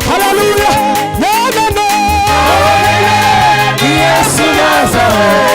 Haleluya. None Yesu nazawe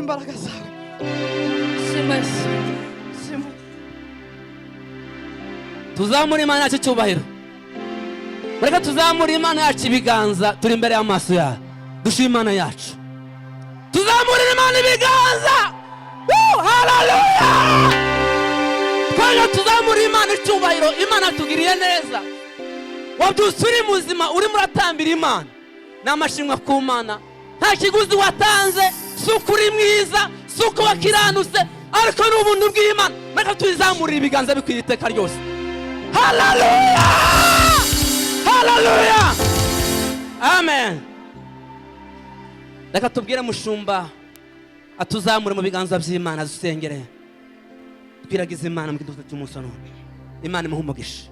imbaraga zawe. Tuzamura Imana yacu icyubahiro. Reka tuzamura Imana yacu ibiganza turi imbere y'amaso yayo. Dushima Imana yacu. Tuzamurira Imana ibiganza. Hallelujah! Twajya tuzamura Imana icyubahiro. Imana tugiriye neza. Wabyutse uri muzima uri muratambira Imana. Namashimwa ku Mana. Nta kiguzi watanze, suko uri mwiza, suko wakiranutse, ariko n'ubuntu bw'Imana. Reka tuzamurira ibiganza bikwiriye iteka ryose. Hallelujah! Hallelujah! Amen. Reka tubwire mushumba atuzamure mu biganza by'Imana dusengere. Twiragize Imana mu gihe cy'umunsi none. Imana imuhe umugisha.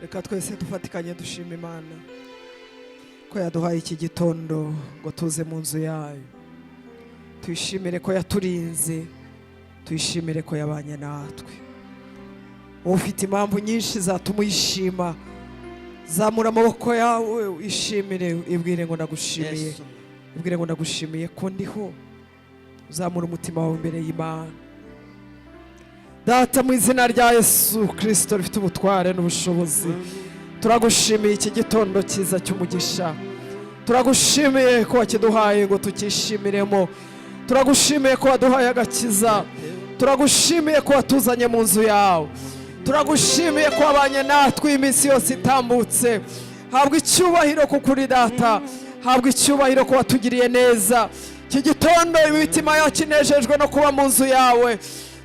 Reka twese dufatikanye dushima Imana ko yaduhaye iki gitondo ngo tuze mu nzu yayo. Tuyishimire ko yaturinze, tuyishimire ko yabanye natwe. Ufite impamvu nyinshi zatuma uyishima, zamura amaboko yawe uyishimire, ibwire ngo ndagushimiye. Ibwire ngo ndagushimiye ko ndiho. Zamura umutima wawe imbere y'Imana. Data, mu izina rya Yesu Kristo rifite ubutware n'ubushobozi, turagushimiye iki gitondo cyiza cy'umugisha. Turagushimiye ko wakiduhaye ngo tukishimiremo. Turagushimiye ko waduhaye agakiza. Turagushimiye ko watuzanye mu nzu yawe. Turagushimiye ko wabanye natwe iminsi yose itambutse. Habwa icyubahiro kuko uri Data. Habwa icyubahiro ko watugiriye neza. Iki gitondo imitima yacu inejejwe no kuba mu nzu yawe.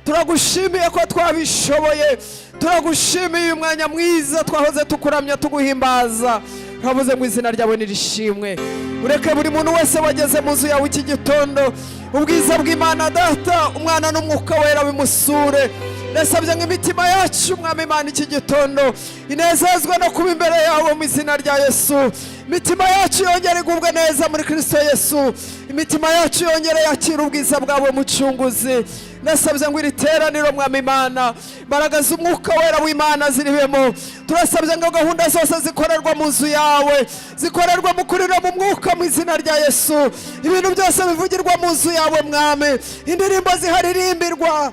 Turagushimiye ko twabishoboye. Turagushimiye umwanya mwiza twahoze tukuramya tuguhimbaza. Twavuze mu izina ryawe nirishimwe. Ureke buri muntu wese wageze mu nzu yawe iki gitondo, ubwiza bw'Imana Data, Umwana n'Umwuka Wera bimusure. Nasabye ngo imitima yacu Mwami Imana iki gitondo inezezwe no kuba imbere yawe mu izina rya Yesu. Imitima yacu yongere igubwe neza muri Kristo Yesu. Imitima yacu yongere yakira ubwiza bwawe Mucunguzi. Nasabye ngo iri teraniro Mwami Imana, imbaraga z'Umwuka Wera w'Imana ziribemo. Turasabye ngo gahunda zose zikorerwa mu nzu yawe zikorerwa mu kuri no mu mwuka mu izina rya Yesu. Ibintu byose bivugirwa mu nzu yawe Mwami. Indirimbo ziharirimbirwa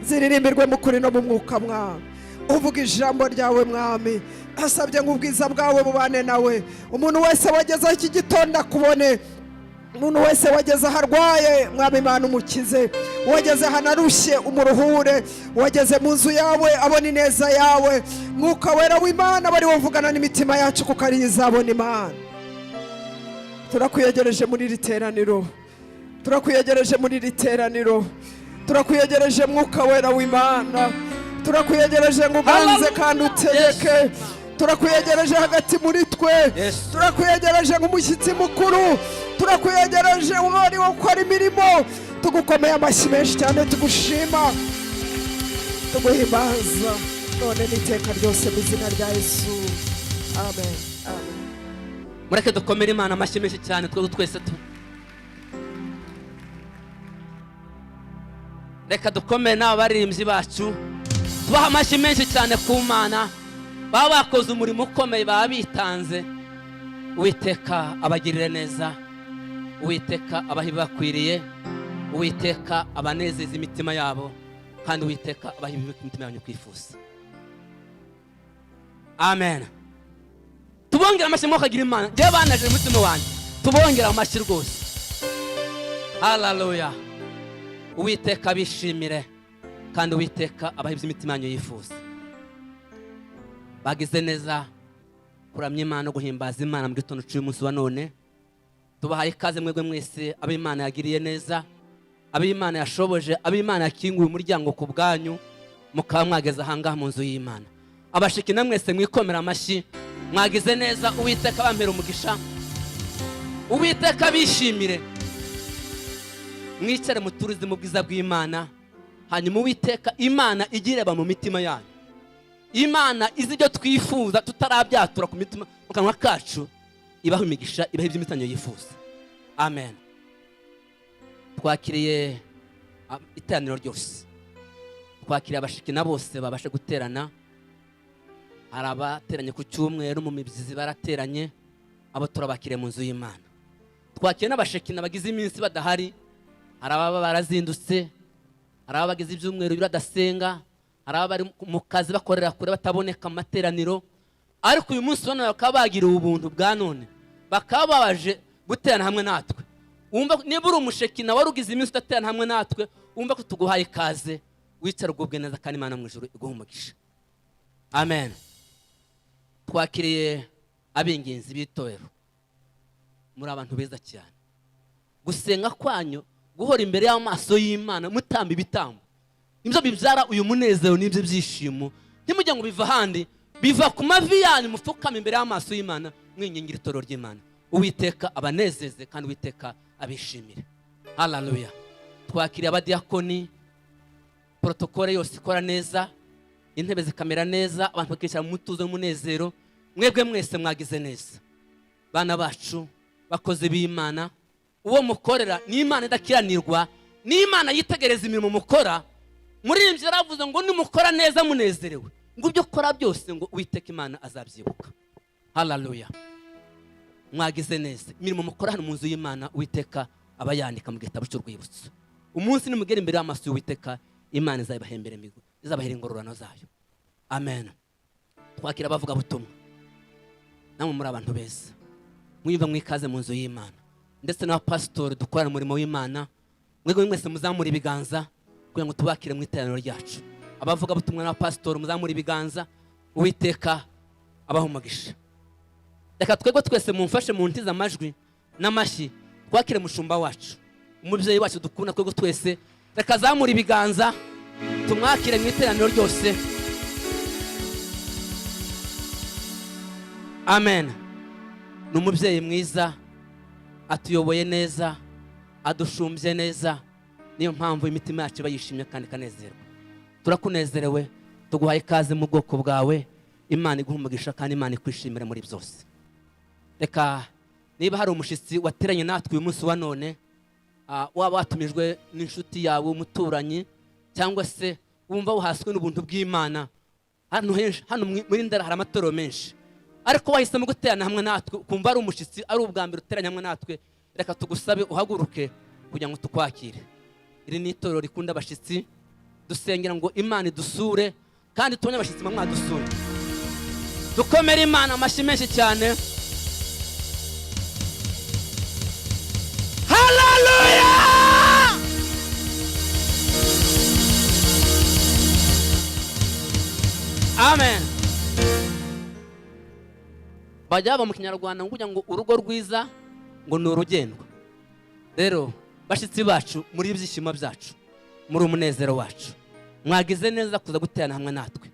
ziririmbirwe mu kuri no mu mwuka Mwami. Uvuga ijambo ryawe Mwami. Asabye ngo ubwiza bwawe bubane nawe. Umuntu wese wageze iki gitondo akubone. Umuntu wese wageze harwaye Mwami Imana umukize. Wageze hanarushye umuruhure. Wageze mu nzu yawe abona ineza yawe. Mwuka Wera w'Imana bari wavugana n'imitima yacu kuko ari izabona Imana. Turakwiyegereje muri iri teraniro. Turakwiyegereje muri iri teraniro. Turakwiyegereje Mwuka Wera w'Imana. Turakwiyegereje ngo uganze kandi utegeke. Turakwiyegereje hagati muri twe. Turakwiyegereje nk'umushyitsi mukuru. Turakwiyegereje wari wo gukora imirimo. Tugukomeye amashyi menshi cyane tugushima, tuguhimbaza none n'iteka ryose mu izina rya Yesu. Amen. Amen. Mureke dukomere Imana amashyi menshi cyane twese Reka dukomere n'abaririmbyi bacu tubaha amashyi menshi cyane ku Mana. Baba bakoze umurimo ukomeye, baba bitanze. Uwiteka abagirire neza. Uwiteka abahi bakwiriye. Uwiteka abanezeza imitima yabo, kandi Uwiteka abahi imitima yanyu kwifuza. Amen. Tubongera amashyi mwakagira Imana. Je banaje umutima wanjye. Tubongera amashyi rwose. Hallelujah. Uwiteka bishimire, kandi Uwiteka abahi imitima yanyu yifuza. Bagize neza kuramya Imana no guhimbaza Imana mu gitondo cy'umunsi wa none. Tubahaye ikaze mwebwe mwese ab'Imana yagiriye neza, ab'Imana yashoboje, ab'Imana yakinguye umuryango ku bwanyu mukaba mwageze ahangaha mu nzu y'Imana. Abashiki na mwese mwikomera amashyi, mwagize neza. Uwiteka bampera umugisha. Uwiteka bishimire. Mwicare muturize mu bwiza bw'Imana. Hanyuma Uwiteka Imana igireba mu mitima yanyu. Imana izi ibyo twifuza tutarabyatura ku mitima mu kanwa kacu, ibaho imigisha, ibaho iby'imitanyo yifuza. Amen. Twakiriye iteraniro ryose. Twakiriye abashiki na bose babashe guterana. Hari abateranye ku cyumweru mu mibyizi barateranye, abo turabakiriye mu nzu y'Imana. Twakiriye n'abashiki bagize iminsi badahari, hari ababa barazindutse, hari ababa bagize ibyumweru badasenga, hari ababa bari mu kazi bakorera kure bataboneka mu materaniro, ariko uyu munsi bano bakaba bagiriwe ubuntu bwa none, bakaba babaje guterana hamwe natwe. Wumva niba uri umushekina wari ugize iminsi udaterana hamwe natwe, wumva ko tuguhaye ikaze, wicara ugubwe neza kandi Imana mu ijuru iguha umugisha. Amen. Twakiriye ab'ingenzi b'itorero, muri abantu beza cyane. Gusenga kwanyu, guhora imbere y'amaso y'Imana mutamba ibitambo, nibyo bibyara uyu munezero n'ibyo byishimo. Ntimujya ngo biva ahandi, biva ku mavi yanyu mupfukama imbere y'amaso y'Imana mwingingira itorero ry'Imana. Uwiteka abanezeze kandi Uwiteka abishimire. Haleluya. Twakiriye abadiyakoni, protokole yose ikora neza, intebe zikamera neza, abantu bakicara mu mutuzo n'umunezero. Mwebwe mwese mwagize neza. Bana bacu bakoze b'Imana, uwo mukorera ni Imana idakiranirwa, ni Imana yitegereza imirimo mukora. Muririmbyi yaravuze ngo nimukora neza munezerewe, ngo ibyo ukora byose ngo Uwiteka Imana azabyibuka. Haleluya. Mwagize neza. Imirimo mukora hano mu nzu y'Imana Uwiteka aba yandika mu gitabo cy'urwibutso. Umunsi nimugera imbere y'amaso y'Uwiteka, Imana izabahembera imigo, izabahera ingororano zayo. Amen. Twakira abavuga butumwa, namwe muri abantu beza, mwumva mwikaze mu nzu y'Imana, ndetse n'abapasitori dukorana umurimo w'Imana. Mwebwe mwese muzamura ibiganza kugira ngo tubakire mu iteraniro ryacu. Abavuga butumwa n'abapasitori muzamura ibiganza, Uwiteka abaha umugisha. Reka twebwe twese mumfashe mu ntiza amajwi n'amashyi, twakire mushumba wacu, umubyeyi wacu dukunda. Twebwe twese reka azamura ibiganza tumwakire mu iteraniro ryose. Amen. Ni umubyeyi mwiza, atuyoboye neza, adushumbye neza, niyo mpamvu imitima yacu bayishimye kandi kanezerwa. Turakunezerewe, tuguhaye ikaze mu bwoko bwawe. Imana iguha umugisha kandi Imana ikwishimire muri byose. Reka niba hari umushitsi wateranye natwe uyu munsi wa none, waba watumijwe n'inshuti yawe, umuturanyi, cyangwa se wumva uhaswe n'ubuntu bw'Imana, hano muri Ndera hari amatorero menshi, ariko wahisemo guterana hamwe natwe, kumva ari umushitsi, ari ubwa mbere uteranye hamwe natwe, reka tugusabe uhaguruke kugira ngo tukwakire. Iri ni itorero rikunda abashitsi, dusengera ngo Imana idusure kandi tubone abashitsi mwadusure. Dukomere Imana amashyi menshi cyane. Haleluya! Amen. Bajya mu Kinyarwanda ngugira ngo urugo rwiza ngo ni urugendwa. Rero bashitsi bacu, muri ibyishimo byacu, muri umunezero wacu, mwagize neza kuza guterana hamwe natwe.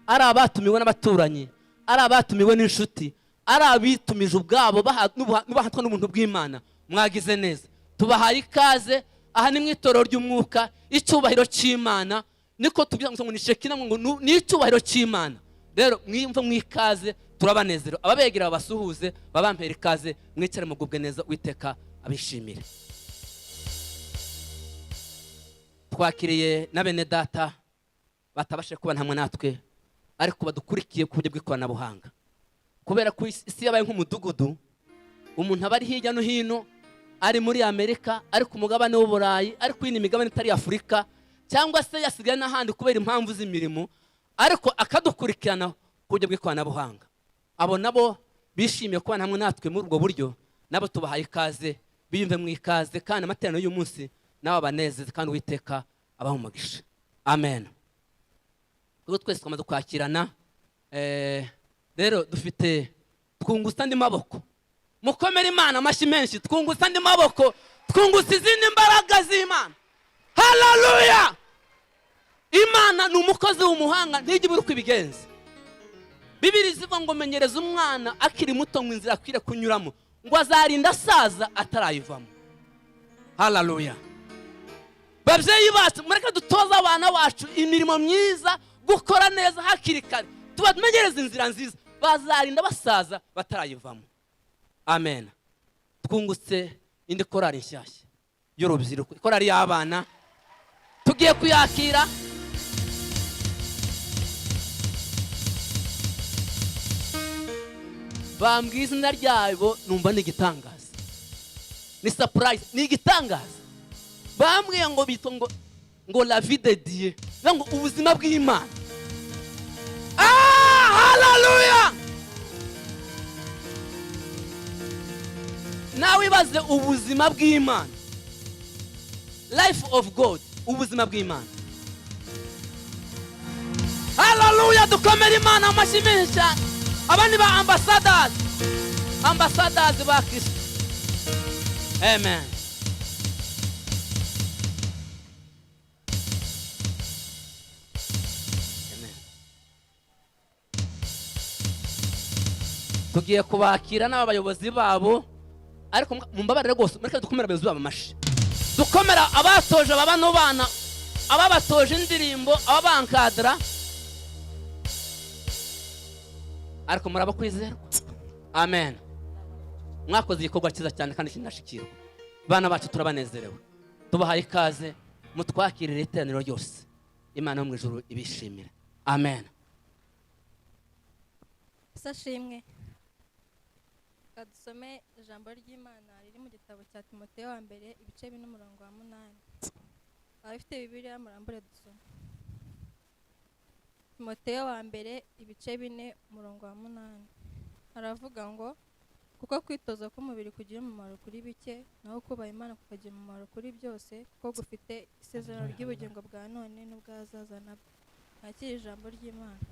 Ari abatumiwe n'abaturanyi, ari abatumiwe n'inshuti, ari abitumije ubwabo bahatwa n'ubuntu bw'Imana, mwagize neza. Tubahaye ikaze. Aha ni mu itorero ry'umwuka, icyubahiro cy'Imana. Niko tubyanga ngo ni shekina, ngo ni icyubahiro cy'Imana. Rero mwimva mwikaze, turabanezero. Ababegera babasuhuze, babampera ikaze, mwicare mugubwe neza, Uwiteka abishimire. Twakiriye na bene data batabashe kubana hamwe natwe, ariko badukurikiye ku buryo bw'ikoranabuhanga, kubera ko isi yabaye nk'umudugudu. Umuntu aba ari hirya no hino, ari muri Amerika, ari ku mugabane w'Uburayi, ari ku yindi migabane itari Afurika, cyangwa se yasigaye n'ahandi kubera impamvu z'imirimo, ariko akadukurikirana ku buryo bw'ikoranabuhanga. Abo nabo bishimiye kubana hamwe natwe muri ubwo buryo, nabo tubahaye ikaze, biyumve mu ikaze, kandi amateraniro y'uyu munsi nabo banezeze kandi Uwiteka abaha umugisha. Amen. Ubwo twese twamaze kwakirana, rero dufite twungutse andi maboko. Mukomere Imana amashyi menshi. Twungutse andi maboko, twungutse izindi mbaraga z'Imana. Haleluya! Imana ni umukozi w'umuhanga, ntijya ibura uko ibigenza. Bibiri zivuga ngo menyereza umwana akiri muto mu nzira akwiriye kunyuramo, ngo azarinda asaza atarayivamo. Haleluya! Babyeyi bacu, mureke dutoze abana bacu imirimo myiza, gukora neza hakiri kare, tubamenyereza inzira nziza, bazarinda basaza batarayivamo. Amen. Twungutse indi korari nshyashya y'urubyiruko, korari y'abana, tugiye kuyakira. Bambwiye izina ryabo, numva ni igitangaza, ni surprise, ni igitangaza. bambwiye ngo bito ngo la vie de Dieu, ngo ubuzima bw'Imana. Hallelujah. Nawe ibaze ubuzima bw'Imana, life of God, ubuzima bw'Imana. Hallelujah. Dukomere Imana amashyi menshi cyane. Abandi ba ambassadors ba Kristo. Amen. Tugiye kubakira n'abayobozi babo, ariko mumbabarire rwose mureke dukomera abayobozi babo amashi. Dukomera abatoje babano bana, ababatoje indirimbo, ababankadra, ariko muraba kwizerwa. Amen. Mwakoze igikorwa cyiza cyane kandi kinashikirwa. Bana bacu turabanezerewe, tubahaye ikaze, mutwakirire iteraniro ryose. Imana yo mu ijuru ibishimire. Amen. Sashimwe. Kadusome ijambo ry'Imana riri mu gitabo cya Timoteyo wa mbere ibice 4:8. Abafite Bibiliya murambure dusome. Timoteyo wa mbere ibice 4:8. Aravuga ngo kuko kwitoza k'umubiri kugira umumaro kuri bike, naho kubaha Imana kukagira umumaro kuri byose, kuko gufite isezerano ry'ubugingo bwa none n'ubwazaza nabwo. Nakira ijambo ry'Imana.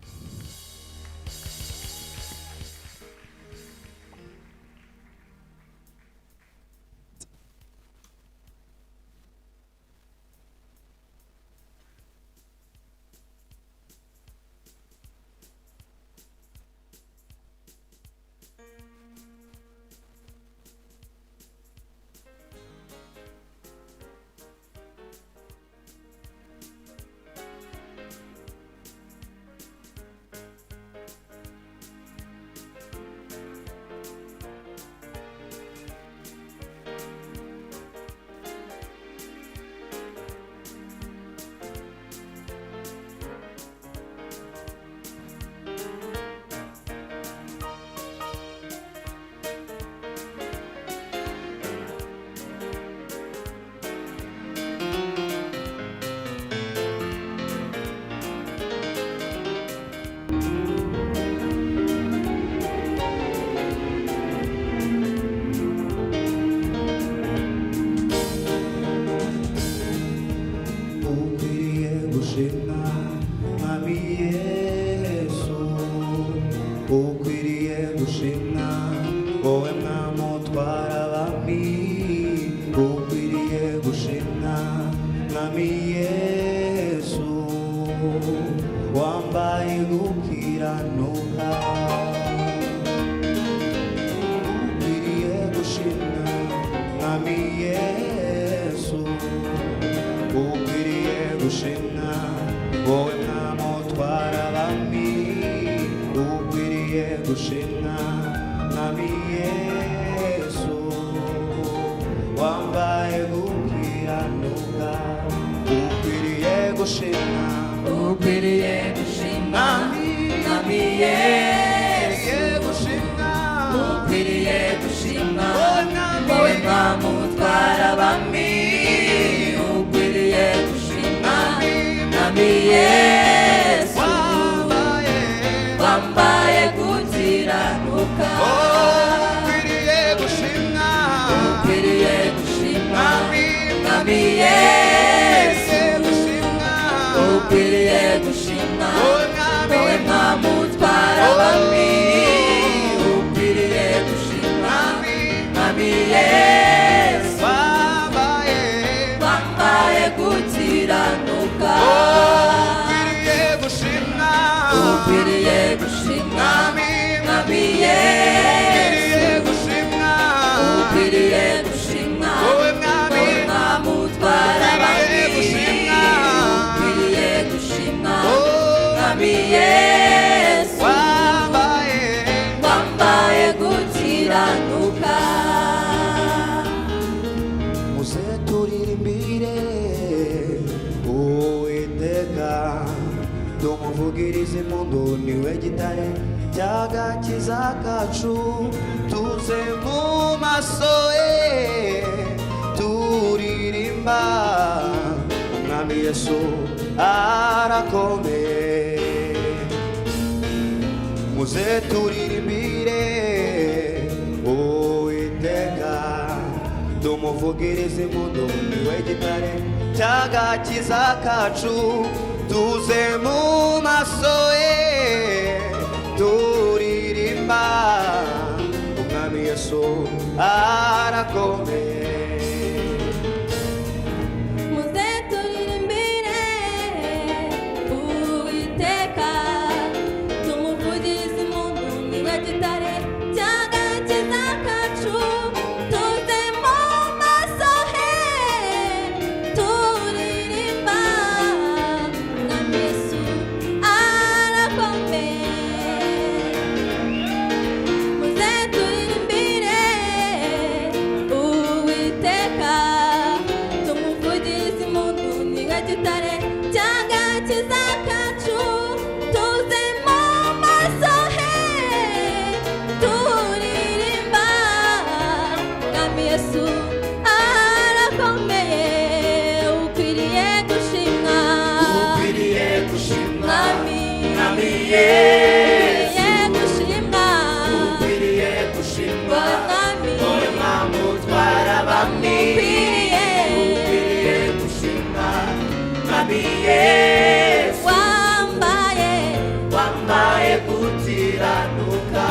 Tumuvugirize mundo niwe gitare cyagakiza kacu, tuze mu maso ye turirimba Mwami Yesu arakomeye. Muze turirimbire Uwiteka, tumuvugirize impundu, niwe gitare cy'agakiza kacu. Tuze mu maso ye turirimba, Umwami Yesu arakomeye. muze turirimbire Uwiteka, tumuvugirize impundu, niwe gitare cy'agakiza kacu. Tuze mu maso he turirimba, Umwami Yesu arakomeye. Muze turirimbire Uwiteka, tumuvugirize impundu, niwe gitare cy'agakiza kacu. Tuze mu maso he turirimba, Mwami Yesu arakomeye. Ukwiriye gushimwa, Ukwiriye gushimwa, Mwami, Mwami ukwiriye Yesu. gushimwa, Ukwiriye gushimwa, Mwami, wowe Mwami utwara abami. ukwiriye, Ukwiriye gushimwa, Mwami Yesu. wambaye, Wambaye gukiranuka.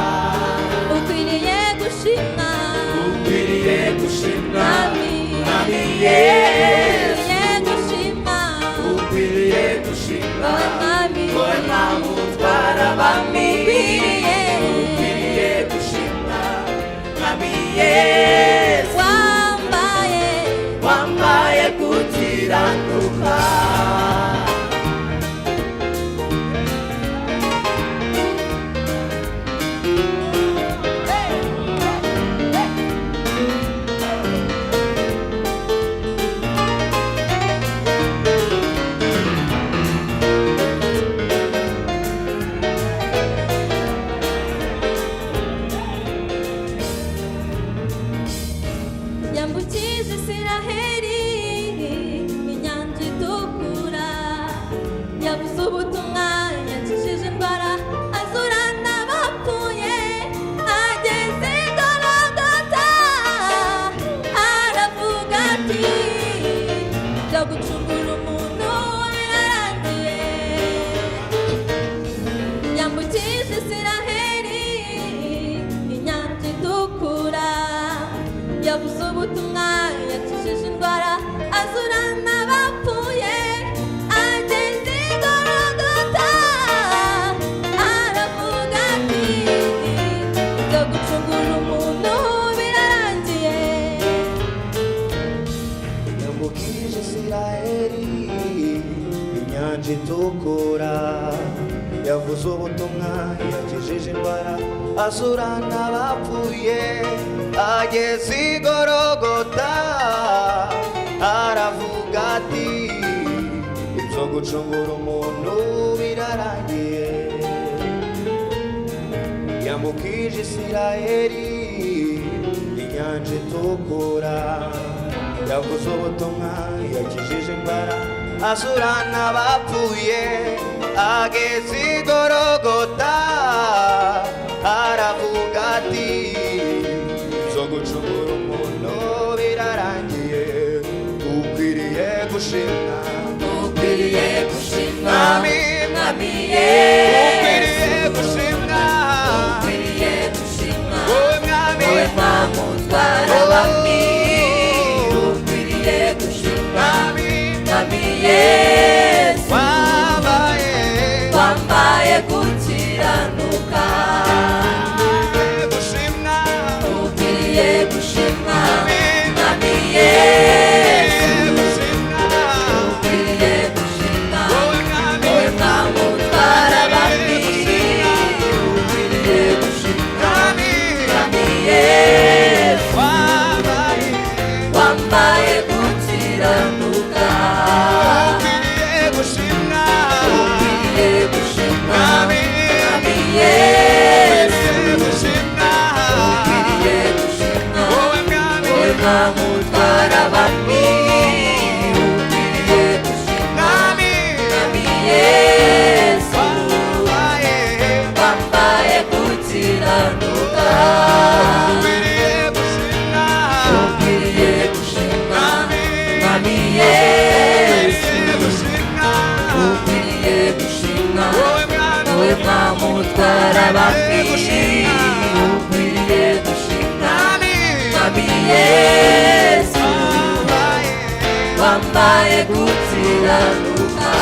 ukwiriye gushimwa, Ukwiriye gushimwa, Mwami, Mwami Yesu. ukwiriye gushimwa, Ukwiriye gushimwa, Mwami, wowe Mwami utwara abami. ukwiriye, Ukwiriye gushimwa, Mwami Yesu. wambaye, Wambaye gukiranuka. yambukije Isiraheli inyanja itukura, yavuze ubutumwa, yakijije indwara, azura n'abapfuye, ageze i Gologota, aravuga ati byo gucungura umuntu birarangiye. Yambukije Isiraheli inyanja itukura, yavuze ubutumwa, yakijije indwara, azura n'abapfuye, ageze i Gologota, aravuga ati byo gucungura umuntu birarangiye. Yambukije Isiraheli inyanja itukura, yavuze ubutumwa, yakijije indwara, azura n'abapfuye, ageze i Gologota, aravuga ati ibyo gucungura umuntu birarangiye. Yambukije Isiraheli inyanja itukura, yavuze ubutumwa, yakijije indwara, azura n'abapfuye, ageze i Gologota, aravuga ati ibyo gucungura umuntu birarangiye. Ukwiriye gushimwa, Ukwiriye gushimwa, Mwami, Mwami ukwiriye Yesu, gushimwa, ukwiriye gushimwa, wowe Mwami, wowe Mwami utwara abami. Ukwiriye gushimwa, Mwami, Mwami Yesu, wambaye wambaye gukiranuka. gushimwa, Ukwiriye gushimwa, Mwami ukwiriye Yesu, gushimwa, ukwiriye gushimwa, wowe Mwami, wowe Mwami utwara abami. Ukwiriye gushimwa, Mwami, Mwami Yesu, wambaye wambaye gukiranuka. ukwiriye Ukwiriye gushimwa. ukwiriye gushimwa Mwami. Mwami Yesu Wabaye. wambaye gukiranuka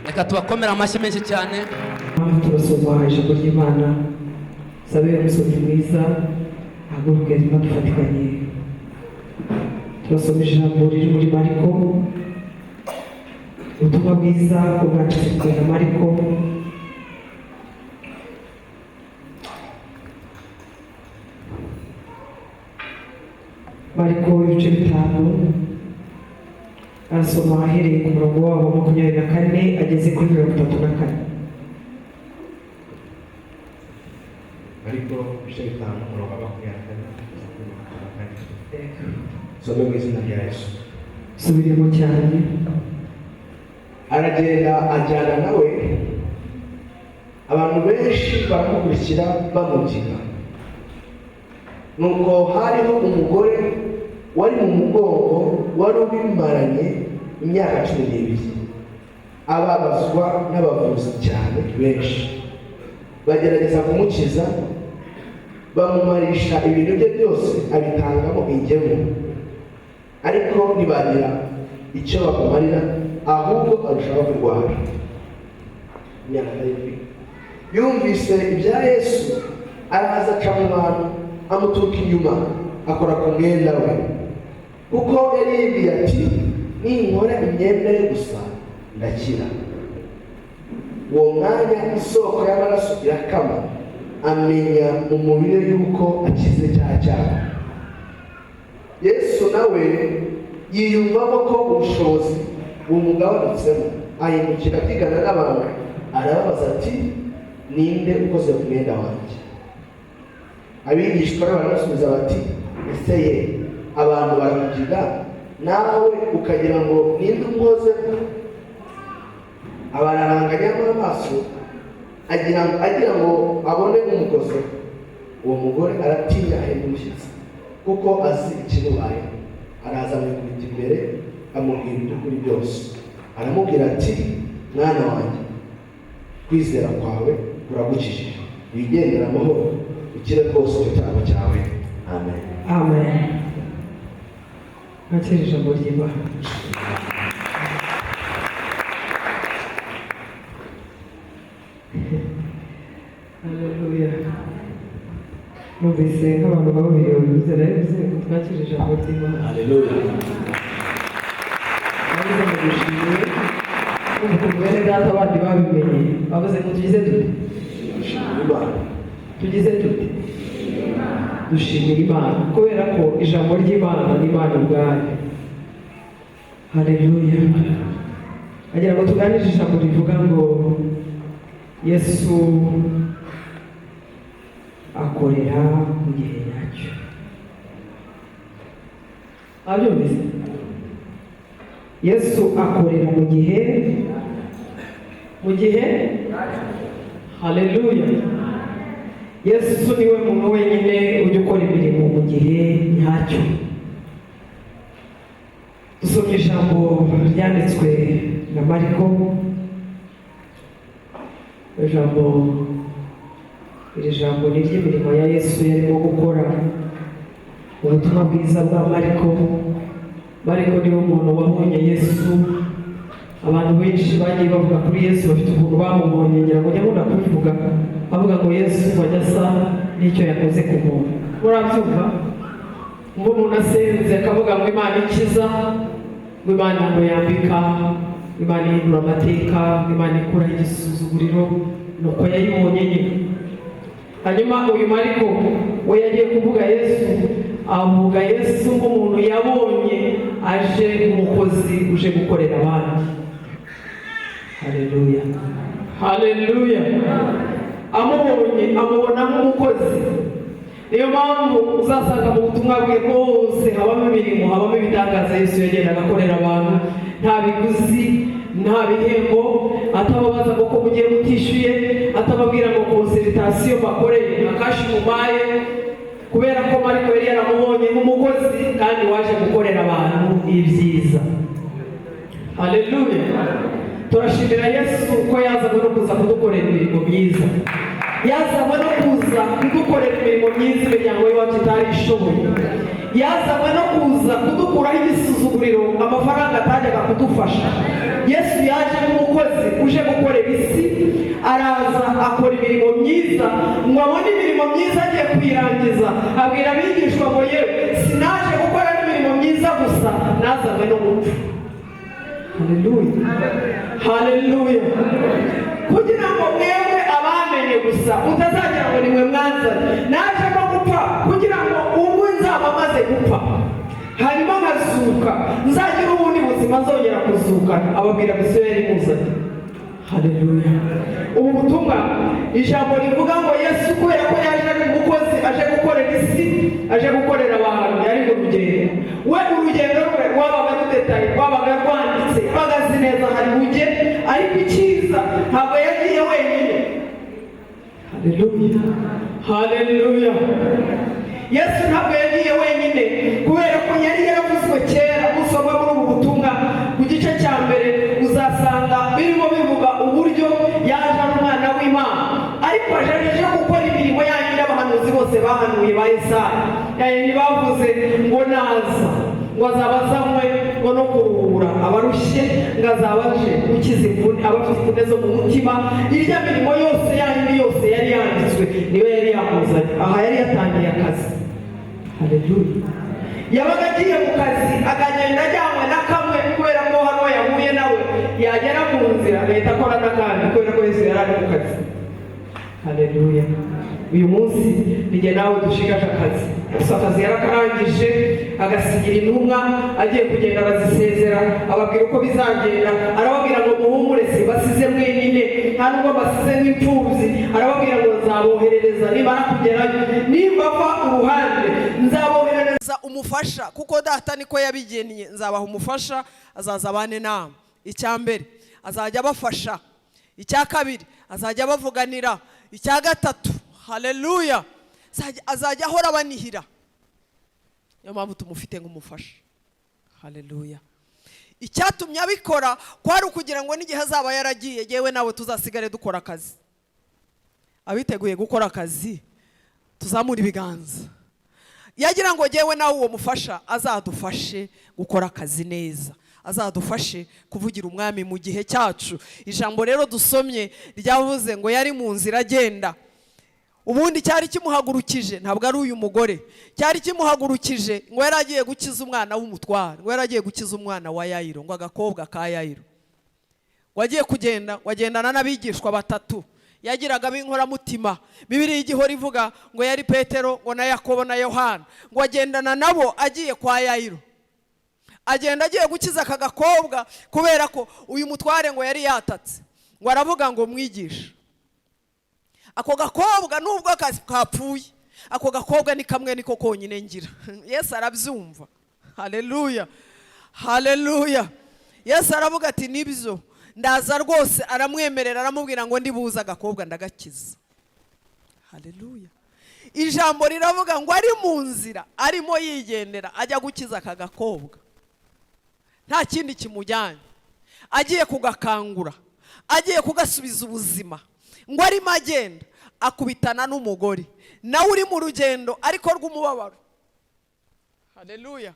reka tubakomere amashyi menshi cyane. turasoma ijambo ry'Imana sabe umusomyi mwiza haguruke tuba dufatikanye turasoma ijambo riri muri Mariko ubutumwa bwiza bwanditswe na Mariko Mariko ibice 5 arasoma ahereye ku murongo wabo 24 ageze kuri 34 ariko ibice 5 umurongo wa 24 some mu izina rya Yesu. subiremo cyane Aragenda ajyana nawe, abantu benshi baramukurikira bamubyina. Nuko hariho umugore wari mu mugongo wari ubimaranye imyaka 12, ababazwa n'abavuzi cyane benshi, bagerageza kumukiza, bamumarisha ibintu bye byose abitangamo ingemu, ariko ntibagira icyo bamumarira, ahubwo arushaho kurwara. Imyaka 7 yumvise ibya Yesu, araza aca mu bantu amuturuka inyuma, akora ku mwenda we, kuko yari yibwiye ati ninkora imyenda ye gusa ndakira. Uwo mwanya isoko y'amaraso irakama, amenya mu mubiri yuko akize cya cyaha. Yesu nawe yiyumvamo ko ubushobozi bumugabanutsemo, ahindukira abyigana n'abantu, arababaza ati ninde ukoze ku mwenda wanjye? Abigishwa baramusubiza bati ese ye abantu barakugira, nawe ukagira ngo ninde umukoze? Abararanganyamo amaso agira ngo abone umukozi. Uwo mugore aratinya ahinda umushyitsi, kuko azi ikimubaye. Araza amukubita imbere, amubwira iby'ukuri byose. Aramubwira ati mwana wanjye, kwizera kwawe kuragukijije, wigendera amahoro, ukire rwose icyago cyawe. Amen. amen nakira ijambo ry'Imana haleluya numvise nk'abantu babiri babivuze bivuze ngo twakire ijambo ry'Imana Haleluya. bavuze ngo dushimire n'ukuntu bene data abandi babimenye bavuze ngo tugize dute Imana. tugize dute dushimira Imana kubera ko ijambo ry'Imana ni Imana ubwayo. Haleluya. agira ngo tuganire ijambo rivuga ngo Yesu akorera mu gihe nyacyo. Abyumvise? Yesu akorera mu gihe haleluya. Yesu niwe muntu wenyine ujya ukora imirimo mu gihe nyacyo. Dusomye ijambo ryanditswe na Mariko, iri jambo ni ry'imirimo ya Yesu yarimo gukora mu butumwa bwiza bwa Mariko. Mariko niwe muntu wabonye Yesu. Abantu benshi bagiye bavuga kuri Yesu bafite ukuntu bamubonye, ngira ngo nyabona kubivuga bavuga ngo Yesu wajya asa n'icyo yakoze ku muntu. Murabyumva? Ngo umuntu asenze akavuga ngo Imana ikiza, ngo Imana ngo yambika, Imana ihindura amateka, Imana ikuraho igisuzuguriro, nuko yayibonye nyine. Hanyuma uyu Mariko we yagiye kuvuga Yesu, avuga Yesu nk'umuntu yabonye aje umukozi uje gukorera abandi. Haleluya. Haleluya. Amubona nk'umukozi. Niyo mpamvu uzasanga mu butumwa bwe bwose habamo imirimo, habamo ibitangaza Yesu yagendaga akorera abantu, nta biguzi nta bihembo, atababaza ngo ko mugiye mutishyuye, atababwira ngo konsiritasiyo bakoreye nka kashi mubaye, kubera ko Mariko yari yaramubonye nk'umukozi kandi waje gukorera abantu ibyiza. Haleluya. Turashimira Yesu ko yazanywe no kuza kudukorera imirimo myiza, yazanywe no kuza kudukorera imirimo myiza imiryango y'iwacu itari ishoboye, yazanywe no kuza kudukuraho igisuzuguriro amafaranga atajyaga kudufasha. Yesu yaje nk'umukozi uje gukorera isi, araza akora imirimo myiza, ngo abone imirimo myiza agiye kuyirangiza abwira abigishwa ngo yewe sinaje gukora imirimo myiza gusa, nazanywe no gupfa. Haleluya, haleluya. Kugira ngo mwebwe abamenye gusa utazagira ngo ni mwe mwanzanye, naje no gupfa kugira ngo ubwo nzaba maze gupfa hanyuma nkazuka nzagira ubundi buzima nzongera kuzukana. Ababwira misiyo yari imuzanye. Haleluya. Ubu butumwa ijambo rivuga ngo Yesu kubera ko yaje ari umukozi aje gukorera isi, aje gukorera abantu, yari mu rugendo. We urugendo rwe rwabaga rudetaye, rwabaga rwanditse, bagazi neza hari bujye, ariko icyiza ntabwo yagiye wenyine. Haleluya, haleluya. Yesu ntabwo yagiye wenyine, kubera ko yari yaravuzwe kera. Usoma muri ubu butumwa ku gice cya mbere uzasanga birimo bivuga uburyo yaje ari umwana w'Imana, ariko aje gukora imirimo yandi y'abahanuzi bose bahanuye ba Yesaya. Yandi bavuze ngo naza, ngo azaba azanywe ngo no kuruhura abarushye, ngo azaba aje gukiza imvune abafite imvune zo mu mutima. Irya mirimo yose yandi yose yari yanditswe niwe yari yamuzanye. Aha yari yatangiye akazi. Haleluya. Yabaga agiye mu kazi akagenda ajyanywe na kamwe, kubera ko hano yahuye nawe yagera mu nzira agahita akora n'akandi, kubera ko Yesu yari ari mu kazi. Haleluya. Uyu munsi nige nawe dushigaje akazi. Gusa akazi yarakarangije, agasigira intumwa, agiye kugenda arazisezera, ababwira uko bizagenda. Arababwira ngo muhumure, basize mwenyine, nta nubwo basize n'imfubyi. Arababwira ngo nzaboherereza nimara kugerayo, nimbava uruhande nzaboherereza umufasha, kuko data niko yabigennye. Nzabaha umufasha azaza abane namwe. Icya mbere azajya abafasha, icya kabiri azajya abavuganira, icya gatatu haleluya azajya ahora abanihira. Niyo mpamvu tumufite nk'umufasha. Haleluya. Icyatumye abikora kwari ukugira ngo n'igihe azaba yaragiye yewe nawe tuzasigare dukora akazi. Abiteguye gukora akazi tuzamura ibiganza. Yagira ngo yewe nawe uwo mufasha azadufashe gukora akazi neza, azadufashe kuvugira umwami mu gihe cyacu. Ijambo rero dusomye ryavuze ngo yari mu nzira agenda. Ubundi cyari kimuhagurukije ntabwo ari uyu mugore, cyari kimuhagurukije ngo yari agiye gukiza umwana w'umutware, ngo yari agiye gukiza umwana wa Yayiro, ngo agakobwa ka Yayiro. Wagiye kugenda, wagendana n'abigishwa batatu yagiraga b'inkoramutima. Bibiliya igihora ivuga ngo yari Petero, ngo na Yakobo na Yohana, ngo agendana nabo agiye kwa Yayiro. Agenda agiye gukiza aka gakobwa, kubera ko uyu mutware ngo yari yatatse. Ngo aravuga ngo mwigisha, ako gakobwa nubwo akazi kapfuye, ako gakobwa ni kamwe niko konyine ngira. Yesu arabyumva. Haleluya, haleluya. Yesu aravuga ati nibyo ndaza rwose. Aramwemerera, aramubwira ngo ndibuza agakobwa ndagakiza. Haleluya. Ijambo riravuga ngo ari mu nzira arimo yigendera ajya gukiza aka gakobwa, nta kindi kimujyanye, agiye kugakangura, agiye kugasubiza ubuzima. Ngo arimo agenda akubitana n'umugore nawe uri mu rugendo ariko rw'umubabaro. Haleluya.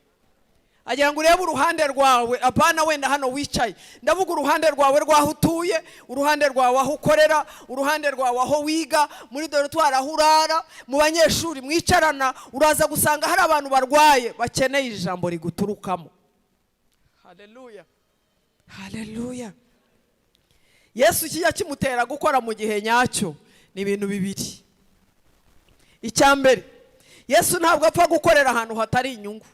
Agira ngo urebe uruhande rwawe, apana wenda hano wicaye, ndavuga uruhande rwawe rwaho utuye, uruhande rwawe aho ukorera, uruhande rwawe aho wiga, muri dorotwari aho urara, mu banyeshuri mwicarana, uraza gusanga hari abantu barwaye bakeneye ijambo riguturukamo. Haleluya, haleluya. Yesu kijya kimutera gukora mu gihe nyacyo ni ibintu bibiri. Icya mbere, Yesu ntabwo apfa gukorera ahantu hatari inyungu.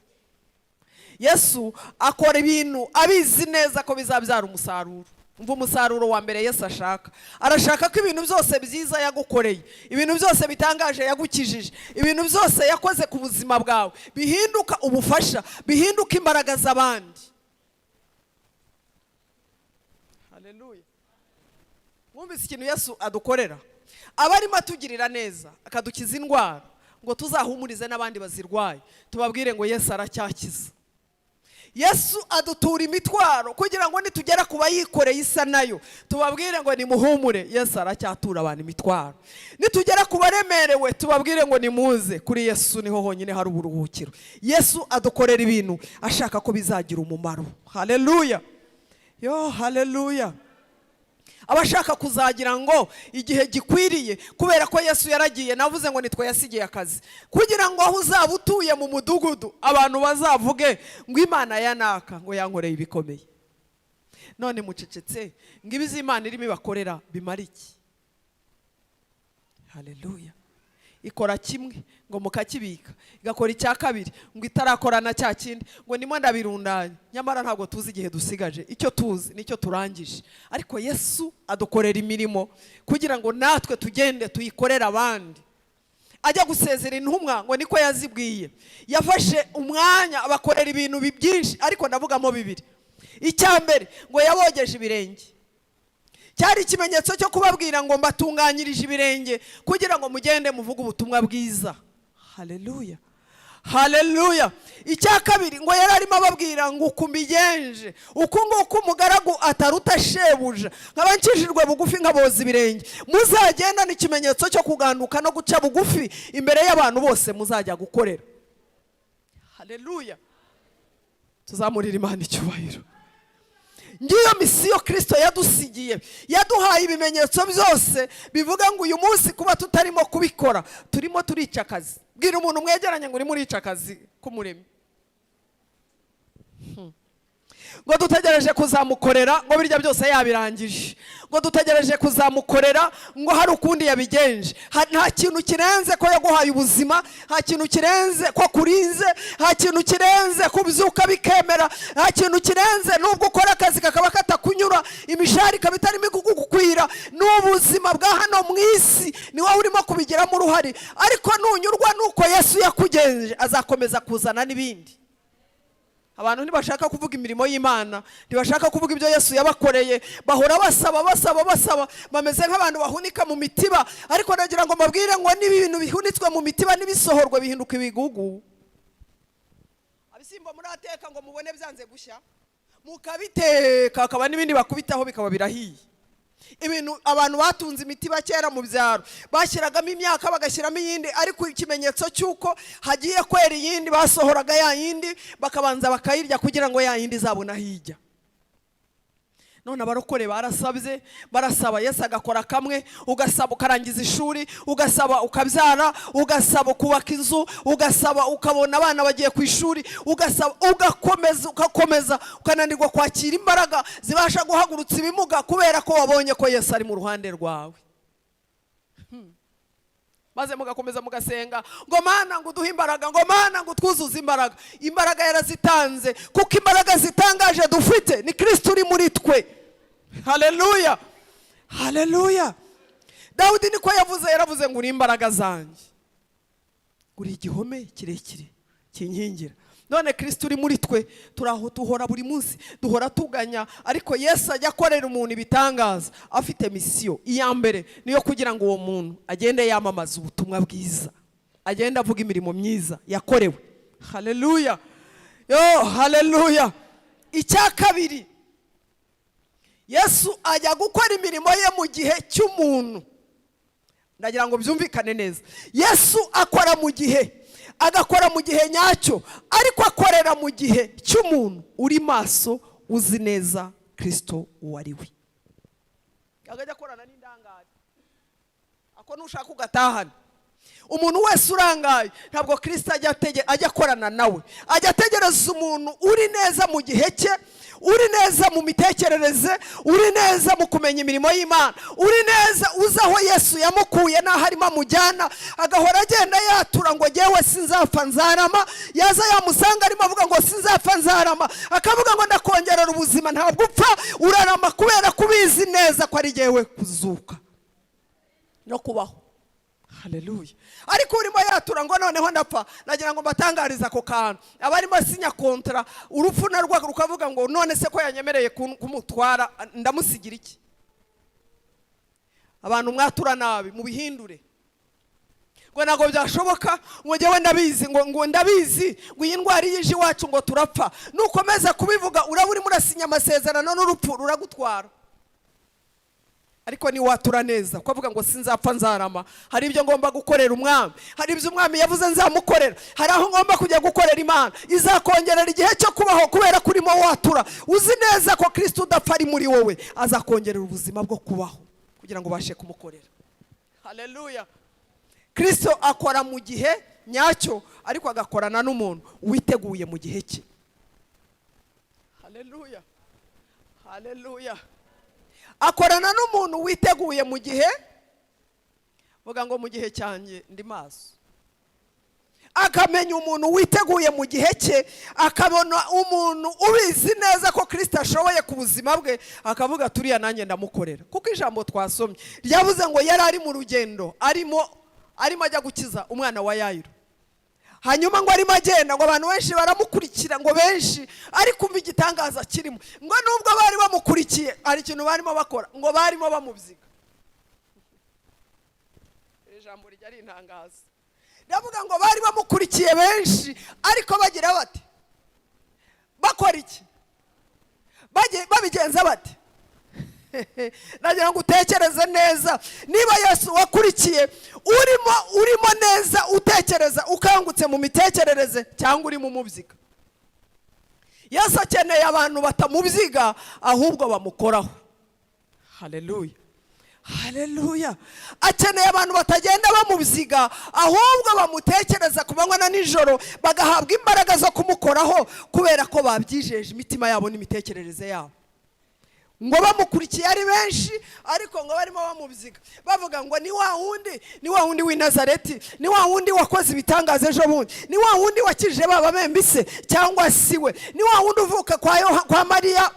Yesu akora ibintu abizi neza ko bizabyara umusaruro. Umva umusaruro wa mbere Yesu ashaka. Arashaka ko ibintu byose byiza yagukoreye, ibintu byose bitangaje yagukijije, ibintu byose yakoze ku buzima bwawe bihinduka ubufasha, bihinduka imbaraga z'abandi. haleluya. Mwumvise ikintu Yesu adukorera, aba arimo atugirira neza akadukiza indwara ngo tuzahumurize n'abandi bazirwaye, tubabwire ngo Yesu aracyakiza. Yesu adutura imitwaro kugira ngo nitugera kuba yikoreye isa nayo tubabwire ngo nimuhumure, Yesu aracyatura abantu imitwaro. Nitugera kuba remerewe tubabwire ngo nimuze, kuri Yesu niho honyine hari uburuhukiro. Yesu adukorera ibintu ashaka ko bizagira umumaro. Haleluya, yo haleluya. Abashaka kuzagira ngo igihe gikwiriye, kubera ko Yesu yaragiye, navuze ngo nitwe yasigiye akazi, kugira ngo aho uzaba utuye mu mudugudu abantu bazavuge ngo Imana yanaka ngo yankoreye ibikomeye. None mucecetse ngo ibizi Imana irimo ibakorera bimara iki? Haleluya. Ikora kimwe ngo mukakibika, igakora icya kabiri ngo itarakorana cya kindi ngo nimo ndabirundanya, nyamara ntabwo tuzi igihe dusigaje. Icyo tuzi nicyo turangije. Ariko Yesu adukorera imirimo kugira ngo natwe tugende tuyikorera abandi. Ajya gusezera intumwa ngo niko yazibwiye, yafashe umwanya abakorera ibintu byinshi, ariko ndavugamo bibiri. Icya mbere ngo yabogeje ibirenge, cyari ikimenyetso cyo kubabwira ngo mbatunganyirije ibirenge kugira ngo mugende muvuge ubutumwa bwiza. Haleluya, haleluya. Icya kabiri ngo yari arimo ababwira ngo ukumigenje uku nguku umugaragu ataruta shebuja, nkaba nkijijwe bugufi nkaboza ibirenge, muzagenda n'ikimenyetso cyo kuganduka no guca bugufi imbere y'abantu bose muzajya gukorera. Haleluya, tuzamurira Imana icyubahiro. Ngiyo misiyo Kristo yadusigiye, yaduhaye ibimenyetso byose bivuga ngo uyu munsi kuba tutarimo kubikora turimo turica akazi. Bwira umuntu mwegeranye ngo uri muri ica akazi k'umuremyi. Ngo dutegereje kuzamukorera ngo birya byose yabirangije, ngo dutegereje kuzamukorera ngo hari ukundi yabigenje. Nta kintu kirenze ko yaguhaye ubuzima, nta kintu kirenze ko kurinze, nta kintu kirenze kubyuka bikemera, nta kintu kirenze nubwo ukora akazi kakaba katakunyura, imishahara ikaba itarimo kugukwira, n'ubuzima bwa hano mu isi ni wowe urimo kubigiramo uruhare. Ariko nunyurwa nuko Yesu yakugenje azakomeza kuzana n'ibindi. Abantu ntibashaka kuvuga imirimo y'Imana, ntibashaka kuvuga ibyo Yesu yabakoreye, bahora basaba, bameze nk'abantu bahunika mu mitiba. Ariko nagira ngo mbabwire ngo n'ibintu bihunitswe mu mitiba nibisohorwe bihinduka ibigugu. Abisimba murateka ngo mubone byanze gushya, mukabiteka akaba n'ibindi bakubitaho bikaba birahiye. Ibintu abantu batunze imitiba kera mu byaro bashyiragamo imyaka bagashyiramo iyindi, ariko ikimenyetso cyuko hagiye kwera iyindi basohoraga ya yindi bakabanza bakayirya kugira ngo ya yindi izabona hijya. None abarokore barasabye, barasaba Yesu agakora kamwe, ugasaba ukarangiza ishuri, ugasaba ukabyara, ugasaba kubaka inzu, ugasaba ukabona abana bagiye ku ishuri, ugasaba ugakomeza ukananirwa kwakira imbaraga zibasha guhagurutsa ibimuga kubera ko wabonye ko Yesu ari mu ruhande rwawe. Maze mugakomeza mugasenga ngo Mana ngo uduhe imbaraga, ngo Mana ngo twuzuze imbaraga. Imbaraga yarazitanze kuko imbaraga zitangaje dufite ni Kristo uri muri twe. Haleluya, haleluya. Dawidi niko yaravuze ngo uri imbaraga zanjye, uri igihome kirekire kinkingira. None Kristo uri muri twe, turaho tuhora buri munsi duhora tuganya, ariko Yesu ajya akorera umuntu ibitangaza afite misiyo. Iya mbere niyo kugira ngo uwo muntu agende yamamaza ubutumwa bwiza, agende avuga imirimo myiza yakorewe. Haleluya, yo haleluya. Icya kabiri, Yesu ajya gukora imirimo ye mu gihe cy'umuntu. Ndagira ngo byumvikane neza, Yesu akora mu gihe, agakora mu gihe nyacyo, ariko akorera mu gihe cy'umuntu uri maso uzi neza Kristo uwo ari we. Agajya akorana n'indangare, ako nushaka ugatahana. Umuntu wese urangaye ntabwo Kristo ajya akorana nawe, ajya ategereza umuntu uri neza mu gihe cye, uri neza mu mitekerereze, uri neza mu kumenya imirimo y'Imana, uri neza uzi aho Yesu yamukuye n'aho arimo amujyana, agahora agenda yatura ngo jyewe sinzapfa nzarama. Yaza yamusanga arimo avuga ngo sinzapfa nzarama, akavuga ngo ndakongerera ubuzima, ntabwo upfa urarama kubera kubizi neza ko ari jyewe kuzuka no kubaho. Haleluya. ariko urimo yatura ngo noneho ndapfa, nagira ngo mbatangarize ako kantu. Abarimo sinya kontra urupfu narwo rukavuga ngo none se ko yanyemereye kumutwara ndamusigira iki? Abantu mwatura nabi mubihindure. Ngo nago byashoboka ngo ngewe ndabizi ngo ndabizi ngo iyi ndwara yije iwacu ngo turapfa. Nukomeza kubivuga uraburi murasinya amasezerano n'urupfu ruragutwara. Ariko ni watura neza kuvuga ngo sinzapfa nzarama, hari ibyo ngomba gukorera umwami, hari ibyo umwami yavuze nzamukorera, hari aho ngomba kujya gukorera Imana izakongerera igihe cyo kubaho kubera kurimo watura. Uzi neza ko Kristo udapfa ari muri wowe, azakongerera ubuzima bwo kubaho kugira ngo bashe kumukorera. Haleluya. Kristo akora mu gihe nyacyo, ariko agakorana n'umuntu witeguye mu gihe cye. Haleluya. Haleluya. Akorana n'umuntu witeguye mu gihe, vuga ngo mu gihe cyanjye ndi maso. Akamenya umuntu witeguye mu gihe cye, akabona umuntu ubizi neza ko Kristo ashoboye ku buzima bwe, akavuga turiya nanjye ndamukorera. Kuko ijambo twasomye ryavuze ngo yari ari mu rugendo, arimo ajya gukiza umwana wa Yayiro. Hanyuma ngo arimo agenda ngo abantu benshi baramukurikira ngo benshi, ariko umva igitangaza kirimo ngo nubwo bari bamukurikiye hari ikintu barimo bakora, ngo barimo bamubyiga. Ijambo rijya rintangaza. Ndavuga ngo bari bamukurikiye benshi, ariko bagira bati bakora iki? Babigenza bati nagira ngo utekereze neza, niba Yesu wakurikiye urimo neza, utekereza ukangutse mu mitekerereze cyangwa uri mu mubyiga. Yesu akeneye abantu batamubyiga ahubwo bamukoraho. Haleluya. Haleluya. Akeneye abantu batagenda bamubyiga ahubwo bamutekereza ku manywa na nijoro, bagahabwa imbaraga zo kumukoraho kubera ko babyijeje imitima yabo n'imitekerereze yabo. Ngo bamukurikiye ari benshi, ariko ngo barimo bamubyiga bavuga ngo ni wa wundi w'i Nazareti, ni wa wundi wakoze ibitangaza ejo bundi, ni wa wundi wakije baba bembise cyangwa siwe, ni wa wundi uvuka kwa Mariya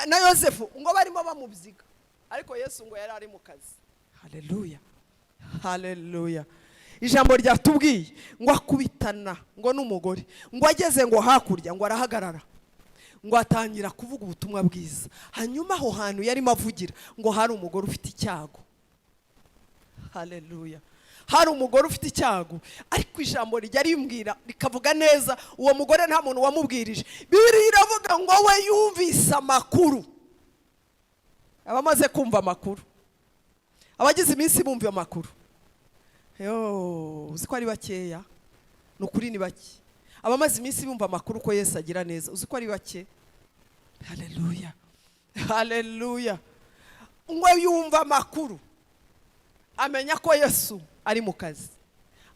na Yosefu. Ngo barimo bamubyiga, ariko Yesu ngo yari ari mu kazi. Haleluya. Haleluya. Ijambo ryatubwiye ngo akubitana ngo n'umugore, ngo ageze ngo hakurya ngo arahagarara, ngo atangira kuvuga ubutumwa bwiza. Hanyuma aho hantu yarimo avugira ngo hari umugore ufite icyago. Haleluya. Hari umugore ufite icyago, ariko ijambo rijya rimbwira rikavuga neza uwo mugore nta muntu wamubwirije. Bibiliya iravuga ngo we yumvise amakuru. Abamaze kumva amakuru, abagize iminsi bumva amakuru, uzi ko ari bakeya, n'ukuri ni bake. Abamaze iminsi bumva amakuru ko Yesu agira neza, uzi ko ari bake. Haleluya. Haleluya. Ngo yumva amakuru, amenya ko Yesu ari mu kazi,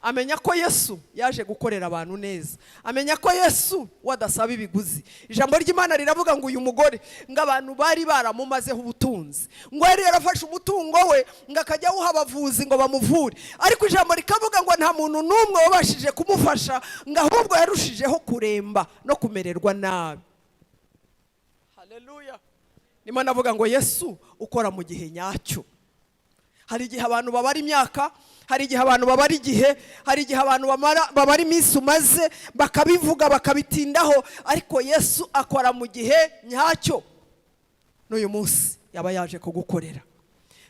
amenya ko Yesu yaje gukorera abantu neza, amenya ko Yesu wadasaba ibiguzi. Ijambo ry'Imana riravuga ngo uyu mugore ngo abantu bari baramumazeho ubutunzi, ngo yari yarafashe umutungo we ngo akajya awuha abavuzi ngo bamuvure, ariko ijambo rikavuga ngo nta muntu n'umwe wabashije kumufasha, ngo ahubwo yarushijeho kuremba no kumererwa nabi. Haleluya. Nimo navuga ngo Yesu ukora mu gihe nyacyo. Hari igihe abantu babara imyaka, hari igihe abantu babara igihe, hari igihe abantu babara iminsi umaze bakabivuga bakabitindaho, ariko Yesu akora mu gihe nyacyo. N'uyu munsi yaba yaje kugukorera,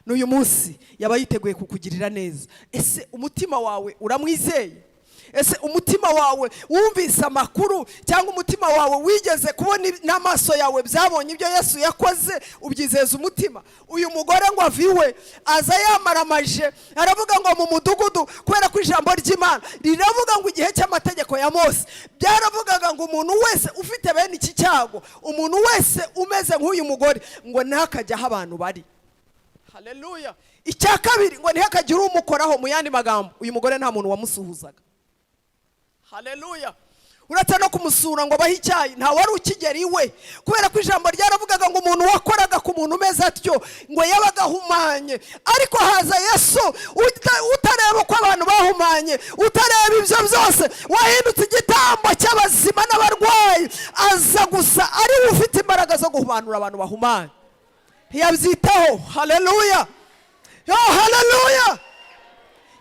n'uyu munsi yaba yiteguye kukugirira neza. Ese umutima wawe uramwizeye? Ese umutima wawe wumvise amakuru, cyangwa umutima wawe wigeze kubona n'amaso yawe byabonye ibyo Yesu yakoze ubyizeza umutima? Uyu mugore ngo aviwe aza yamaramaje, aravuga ngo mu mudugudu, kubera ko ijambo ry'Imana riravuga ngo igihe cy'amategeko ya Mose byaravugaga ngo umuntu wese ufite bene iki cyago, umuntu wese umeze nk'uyu mugore ngo ntakajya aho abantu bari. Haleluya. Icya kabiri ngo ntihakagire umukoraho. Mu yandi magambo, uyu mugore nta muntu wamusuhuzaga. Haleluya. Uretse no kumusura ngo bahe icyayi, nta wari ukigera iwe, kubera ko ijambo ryaravugaga ngo umuntu wakoraga ku muntu umeze atyo ngo yabaga ahumanye. Ariko haza Yesu utareba uko abantu bahumanye, utareba ibyo byose, wahindutse igitambo cy'abazima n'abarwayi, aza gusa ari ufite imbaraga zo guhumanura abantu bahumanye. Ntiyabyitaho. Haleluya. Haleluya.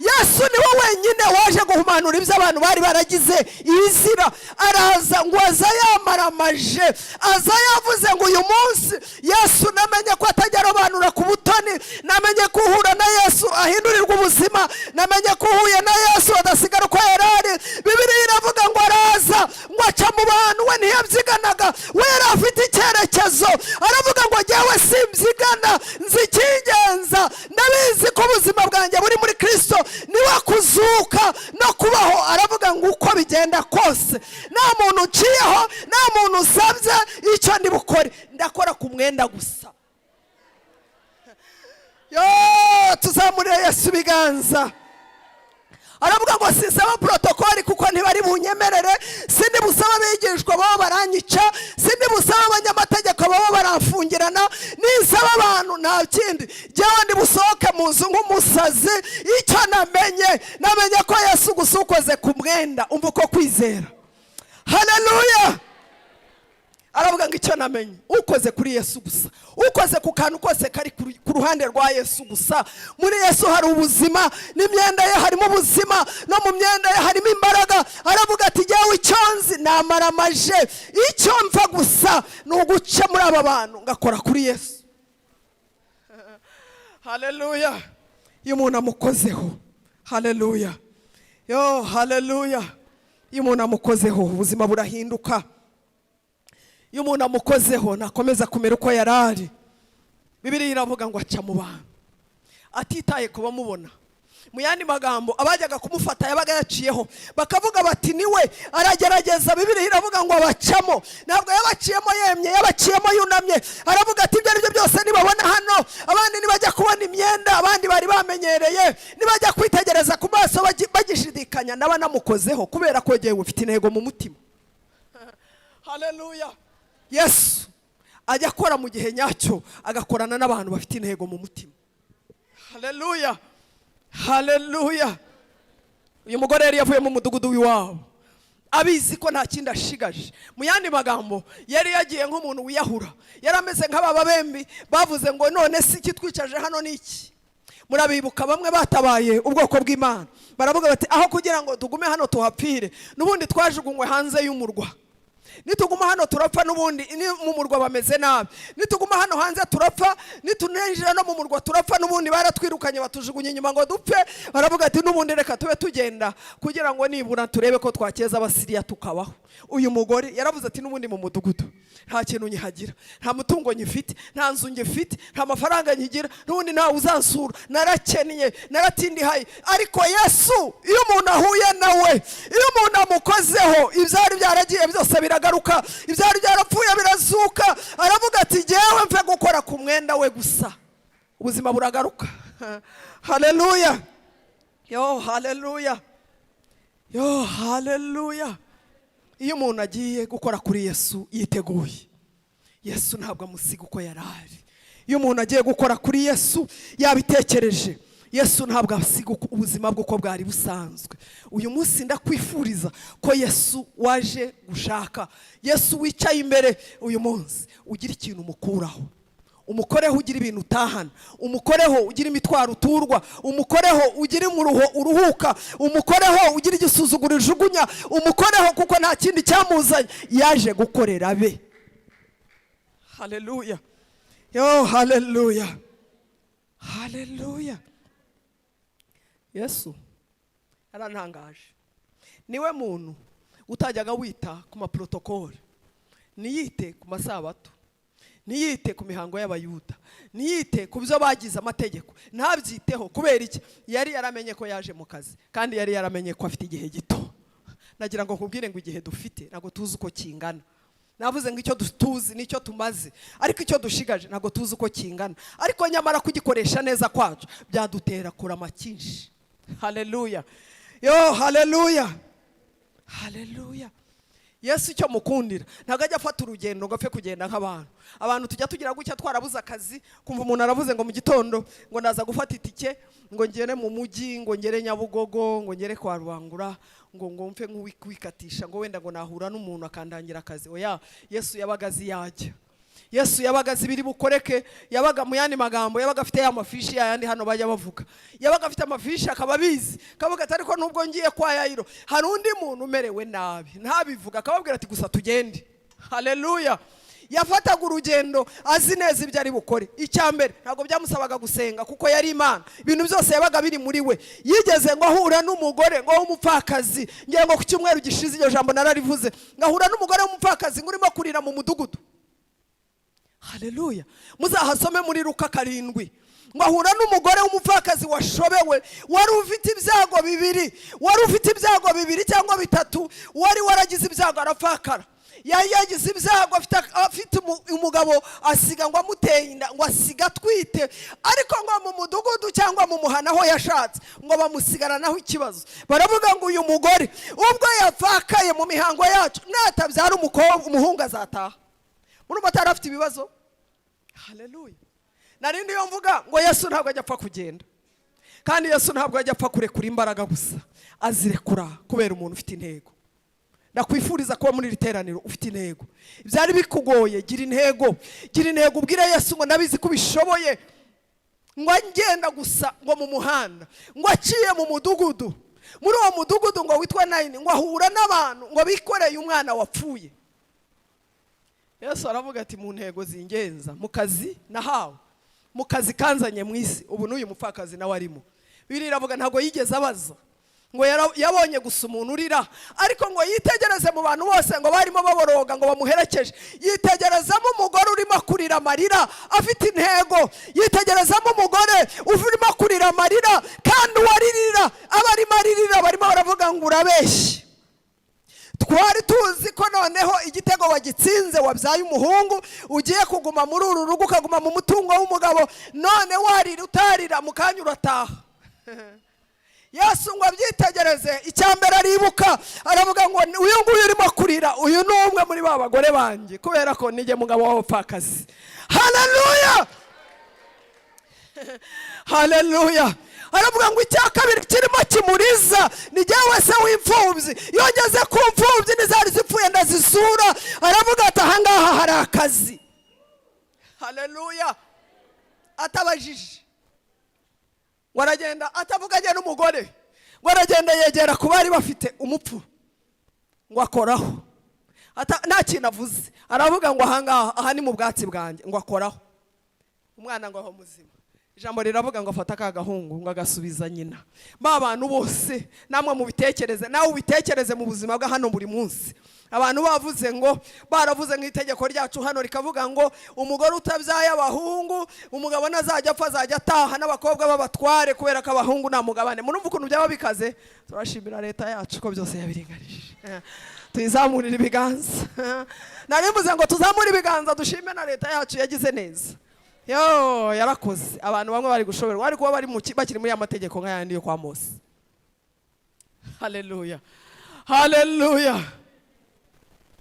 Yesu niwe wenyine waje guhumanura ibyo abantu bari baragize ibizira. Araza ngo aza yamaramaje, aza yavuze ngo uyu munsi Yesu namenye ko atajya arobanura ku butoni, namenye ko uhura na Yesu ahindurirwa ubuzima, namenye ko uhuye na Yesu adasigara uko yari ari. Bibiliya iravuga ngo araza ngo aca mu bantu, we ntiyabyiganaga, we yari afite icyerekezo. Aravuga ngo jyewe simbyigana, nzi icy'ingenza, ndabizi ko ubuzima bwanjye buri muri Kristo, niwe kuzuka no kubaho. Aravuga ngo uko bigenda kose nta muntu uciyeho, nta muntu usabye, icyo ndi bukore ndakora ku mwenda gusa. Yo, tuzamurire Yesu ibiganza. Aravuga ngo sisaba protokoli kuko ntibari bunyemerere, sindi busaba abigishwa baba baranyica, sindi busaba abanyamategeko baba baramfungirana, nisaba abantu nta kindi, jyewe ndi busohoke mu nzu nk'umusazi. Icyo namenye ko Yesu gusa ukoze ku mwenda, umva uko kwizera. Haleluya. Aravuga ngo icyo namenye, ukoze kuri Yesu gusa, ukoze ku kantu kose kari ku ruhande rwa Yesu gusa. Muri Yesu hari ubuzima, n'imyenda ye harimo ubuzima, no mu myenda ye harimo imbaraga. Aravuga ati jyewe icyo nzi namaramaje, icyo mva gusa ni uguca muri aba bantu ngakora kuri Yesu. Haleluya. Iyo umuntu amukozeho, haleluya, yo haleluya, iyo umuntu amukozeho ubuzima burahinduka. Iyo umuntu amukozeho nakomeza kumera uko yari ari. Bibiliya iravuga ngo aca mu bantu atitaye ku bamubona. Mu yandi magambo, abajyaga kumufata yabaga yaciyeho, bakavuga bati niwe aragerageza. Bibiliya iravuga ngo abacamo, ntabwo yabaciyemo yemye, yabaciyemo yunamye. Aravuga ati ibyo aribyo byose nibabona hano, abandi nibajya kubona imyenda abandi bari bamenyereye, nibajya kwitegereza ku maso bagishidikanya, naba namukozeho kubera ko jyewe ufite intego mu mutima. Haleluya. Yesu ajya akora mu gihe nyacyo, agakorana n'abantu bafite intego mu mutima. Haleluya. Haleluya. Uyu mugore yari yavuye mu mudugudu w'iwabo abizi ko nta kindi ashigaje. Mu yandi magambo, yari yagiye nk'umuntu wiyahura, yari ameze nk'ababa bembi bavuze ngo none si iki twicaje hano ni iki. Murabibuka bamwe batabaye ubwoko bw'Imana, baravuga bati aho kugira ngo tugume hano tuhapfire, n'ubundi twajugunywe hanze y'umurwa. Nituguma hano turapfa, n'ubundi mu murwa bameze nabi. Nituguma hano hanze turapfa, nitunenjira no mu murwa turapfa, n'ubundi baratwirukanye batujugunye inyuma ngo dupfe. Baravuga ati n'ubundi reka tube tugenda kugira ngo nibura turebe ko twakeza Abasiriya tukabaho. Uyu mugore yaravuze ati n'ubundi mu mudugudu nta kintu nyihagira, nta mutungo nyifite, nta nzu ngifite, nta mafaranga nyigira, n'ubundi ntawe uzansura, narakennye, naratindihaye. Ariko Yesu iyo umuntu ahuye nawe, iyo umuntu amukozeho, ibyari byaragiye byose biragaruka, ibyari byarapfuye birazuka. Aravuga ati jyewe mve gukora ku mwenda we gusa, ubuzima buragaruka. Haleluya. Yo haleluya. Yo haleluya. Iyo umuntu agiye gukora kuri Yesu yiteguye, Yesu ntabwo amusiga uko yari ari. Iyo umuntu agiye gukora kuri Yesu yabitekereje, Yesu ntabwo asiga ubuzima bw'uko bwari busanzwe. Uyu munsi ndakwifuriza ko Yesu waje gushaka, Yesu wicaye imbere uyu munsi, ugira ikintu umukuraho, umukoreho ugira ibintu utahana, umukoreho ugira imitwaro uturwa, umukoreho ugira umuruho uruhuka, umukoreho ugira igisuzuguro ujugunya, umukoreho kuko nta kindi cyamuzanye, yaje gukorera be. Haleluya. Yo haleluya. Haleluya. Yesu arantangaje, niwe muntu utajyaga wita ku maprotokoli, niyite ku masabato, niyite ku mihango y'Abayuda, niyite ku byo bagize amategeko, ntabyiteho. Kubera iki? Yari yaramenye ko yaje mu kazi, kandi yari yaramenye ko afite igihe gito. Nagira ngo nkubwire ngo igihe dufite ntabwo tuzi uko kingana. Navuze ngo icyo tuzi nicyo tumaze, ariko icyo dushigaje ntabwo tuzi uko kingana. Ariko nyamara kugikoresha neza kwacu byadutera kurama cyinshi. Haleluya. Yo haleluya. Haleluya. Yesu icyo mukundira, ntabwo ajya afata urugendo ngo apfe kugenda nk'abantu. Abantu tujya tugira gutya, twarabuze akazi, kumva umuntu aravuze ngo mu gitondo ngo ndaza gufata itike ngo ngere mu mujyi, ngo ngere Nyabugogo, ngo ngere kwa Rubangura, ngo mfe nk'uwikatisha, ngo wenda ngo nahura n'umuntu akandangira akazi. Oya, Yesu yabaga azi yajya. Yesu yabaga azi ibiri bukoreke, yabaga mu yandi magambo, yabaga afite ya mafishi yandi hano bajya bavuga, yabaga afite amafishi akaba abizi, kavuga ati ariko nubwo ngiye kwa Yayiro hari undi muntu umerewe nabi, ntabivuga, akababwira ati gusa tugende. Haleluya. Yafataga urugendo azi neza ibyo ari bukore. Icyambere ntabwo byamusabaga gusenga kuko yari Imana, ibintu byose yabaga biri muri we. Yigeze ngo ahura n'umugore ngo w'umupfakazi, ngiye ngo ku cyumweru gishize iryo jambo nararivuze, ngahura n'umugore w'umupfakazi ngurimo kurira mu mudugudu. Haleluya. Muzahasome muri Luka 7. Ngo ahura n'umugore w'umupfakazi washobewe, wari ufite ibyago bibiri cyangwa bitatu, wari waragize ibyago arapfakara. Yagize ibyago afite umugabo asiga ngo amuteye inda, ngo asiga atwite, ariko ngo mu mudugudu cyangwa mu muhana aho yashatse ngo bamusigaranaho ikibazo. Baravuga ngo uyu mugore ubwo yapfakaye mu mihango yacu natabyara umuhungu azataha. Muri batara afite ibibazo. Haleluya. Narindi yo mvuga ngo Yesu ntabwo ajya apfa kugenda, kandi Yesu ntabwo ajya apfa kurekura imbaraga gusa, azirekura kubera umuntu ufite intego. Ndakwifuriza kuba muri riteraniro ufite intego. Ibyari bikugoye gira intego, ubwire Yesu ngo nabizi ko bishoboye. Ngo ngenda gusa ngo mu muhanda, ngo aciye mu mudugudu, muri uwo mudugudu ngo witwa 9, ngo ahura n'abantu ngo bikoreye umwana wapfuye. Yesu aravuga ati mu ntego zingenza, mu kazi nahawe, mu kazi kanzanye mu isi, ubu n'uyu mupfakazi nawe arimo. Bibiliya iravuga ntabwo yigeze abaza ngo yabonye gusa umuntu urira, ariko ngo yitegereze mu bantu bose ngo barimo baboroga ngo bamuherekeje, yitegerezamo umugore urimo kurira amarira afite intego, yitegerezamo umugore urimo kurira amarira kandi uwaririra abarimo aririra barimo baravuga ngo urabeshye. Twari tuzi ko noneho igitego wagitsinze, wabyaye umuhungu, ugiye kuguma muri uru rugo, ukaguma mu mutungo w'umugabo, none warira utarira mu kanya urataha. Yesu ngo abyitegereze, icyambere aribuka, aravuga ngo uyu nguyu urimo kurira, uyu ni umwe muri ba bagore banjye, kubera ko nige mugabo w'abapfakazi. Haleluya. Haleluya. Aravuga ngo icya kabiri kirimo kimuriza ni jyewe se w'imfubyi, yongeze ku mfubyi n'izari zipfuye ndazisura. Aravuga ati ahangaha hari akazi. Haleluya. Atabajije, waragenda atavuganye n'umugore, waragenda yegera ku bari bafite umupfu ngo akoraho, nta kintu avuze. Aravuga ngo ahangaha aha ni mu bwatsi bwanjye, ngo akoraho. Umwana ngo aho muzima. Ijambo riravuga ngo afata ka gahungu ngo agasubiza nyina. Ba bantu bose namwe mu bitekereze, nawe ubitekereze mu buzima bwa hano buri munsi. Abantu bavuze ngo baravuze nk'itegeko ryacu hano rikavuga ngo umugore utabyaye abahungu umugabo nazajya apfa azajya ataha, n'abakobwa babatware kubera ko abahungu nta mugabane. Murumva ukuntu byaba bikaze? Turashimira leta yacu ko byose yabiringanije. Tuyizamurira ibiganza. Narimbuze ngo tuzamure ibiganza dushime na leta yacu yagize neza. Yo yarakoze. Abantu bamwe bari gushoberwa ariko bari bakiri muri amategeko nk'ayandi yo kwa Mose. Haleluya. Haleluya.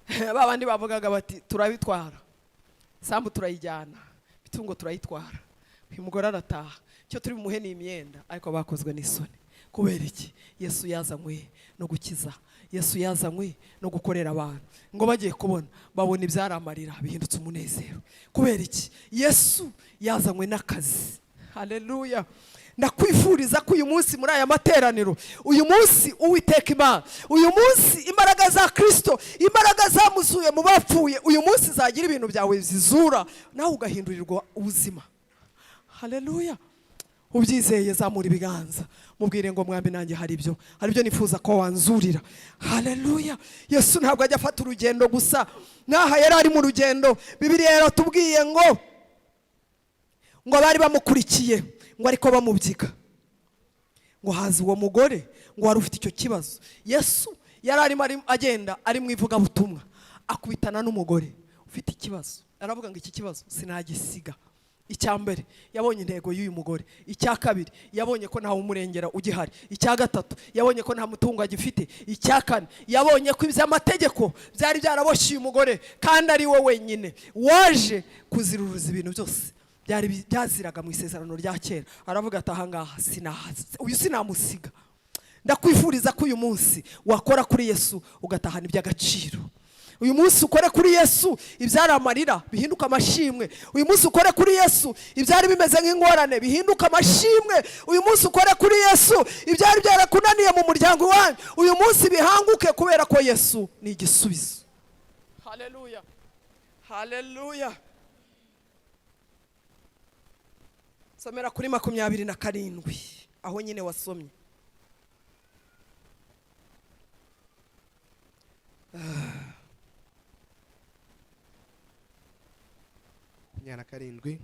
Babandi bavugaga bati turabitwara, sambu turayijyana, bitungo turayitwara, uyu mugore arataha, cyo turi bumuhe ni imyenda, ariko bakozwe n'isoni. Kubera iki? Yesu yazanywe no gukiza, Yesu yazanywe no gukorera abantu, ngo bagiye kubona babona ibyaramarira bihindutse umunezero. Kubera iki? Yesu yazanywe n'akazi. Haleluya. Ndakwifuriza ko uyu munsi muri aya materaniro, uyu munsi Uwiteka Imana, uyu munsi imbaraga za Kristo, imbaraga zamuzuye mu bapfuye, uyu munsi zagira ibintu byawe zizura, nawe ugahindurirwa ubuzima. Haleluya. Ubyizeye zamura ibiganza, mubwire ngo mwambi nanjye hari ibyo nifuza ko wanzurira. Haleluya. Yesu ntabwo ajya afata urugendo gusa, naha yari ari mu rugendo. Bibiliya yaratubwiye ngo bari bamukurikiye, ngo ariko bamubyiga, ngo haza uwo mugore ngo wari ufite icyo kibazo. Yesu yari arimo agenda ari mu ivugabutumwa, akubitana n'umugore ufite ikibazo. Aravuga ngo iki kibazo sinagisiga. Icyambere yabonye intego y'uyu mugore, icya kabiri yabonye ko nta umurengera ugihari, icya gatatu yabonye ko nta mutungo agifite, icya kane yabonye ko iby'amategeko byari byaraboshye uyu mugore, kandi ari we wenyine waje kuziruruza ibintu byose byaziraga mu isezerano rya kera. Aravuga ati ahangaha uyu sinamusiga. Ndakwifuriza ko uyu munsi wakora kuri Yesu ugatahana iby'agaciro. uyu munsi ukore kuri Yesu ibyari amarira bihinduka amashimwe. Uyu munsi ukore kuri Yesu ibyari bimeze nk'ingorane bihinduka amashimwe. Uyu munsi ukore kuri Yesu ibyari byarakunaniye mu muryango wanyu uyu munsi bihanguke, kubera ko Yesu ni igisubizo. Haleluya, haleluya. Somera kuri 27 aho nyine wasomye.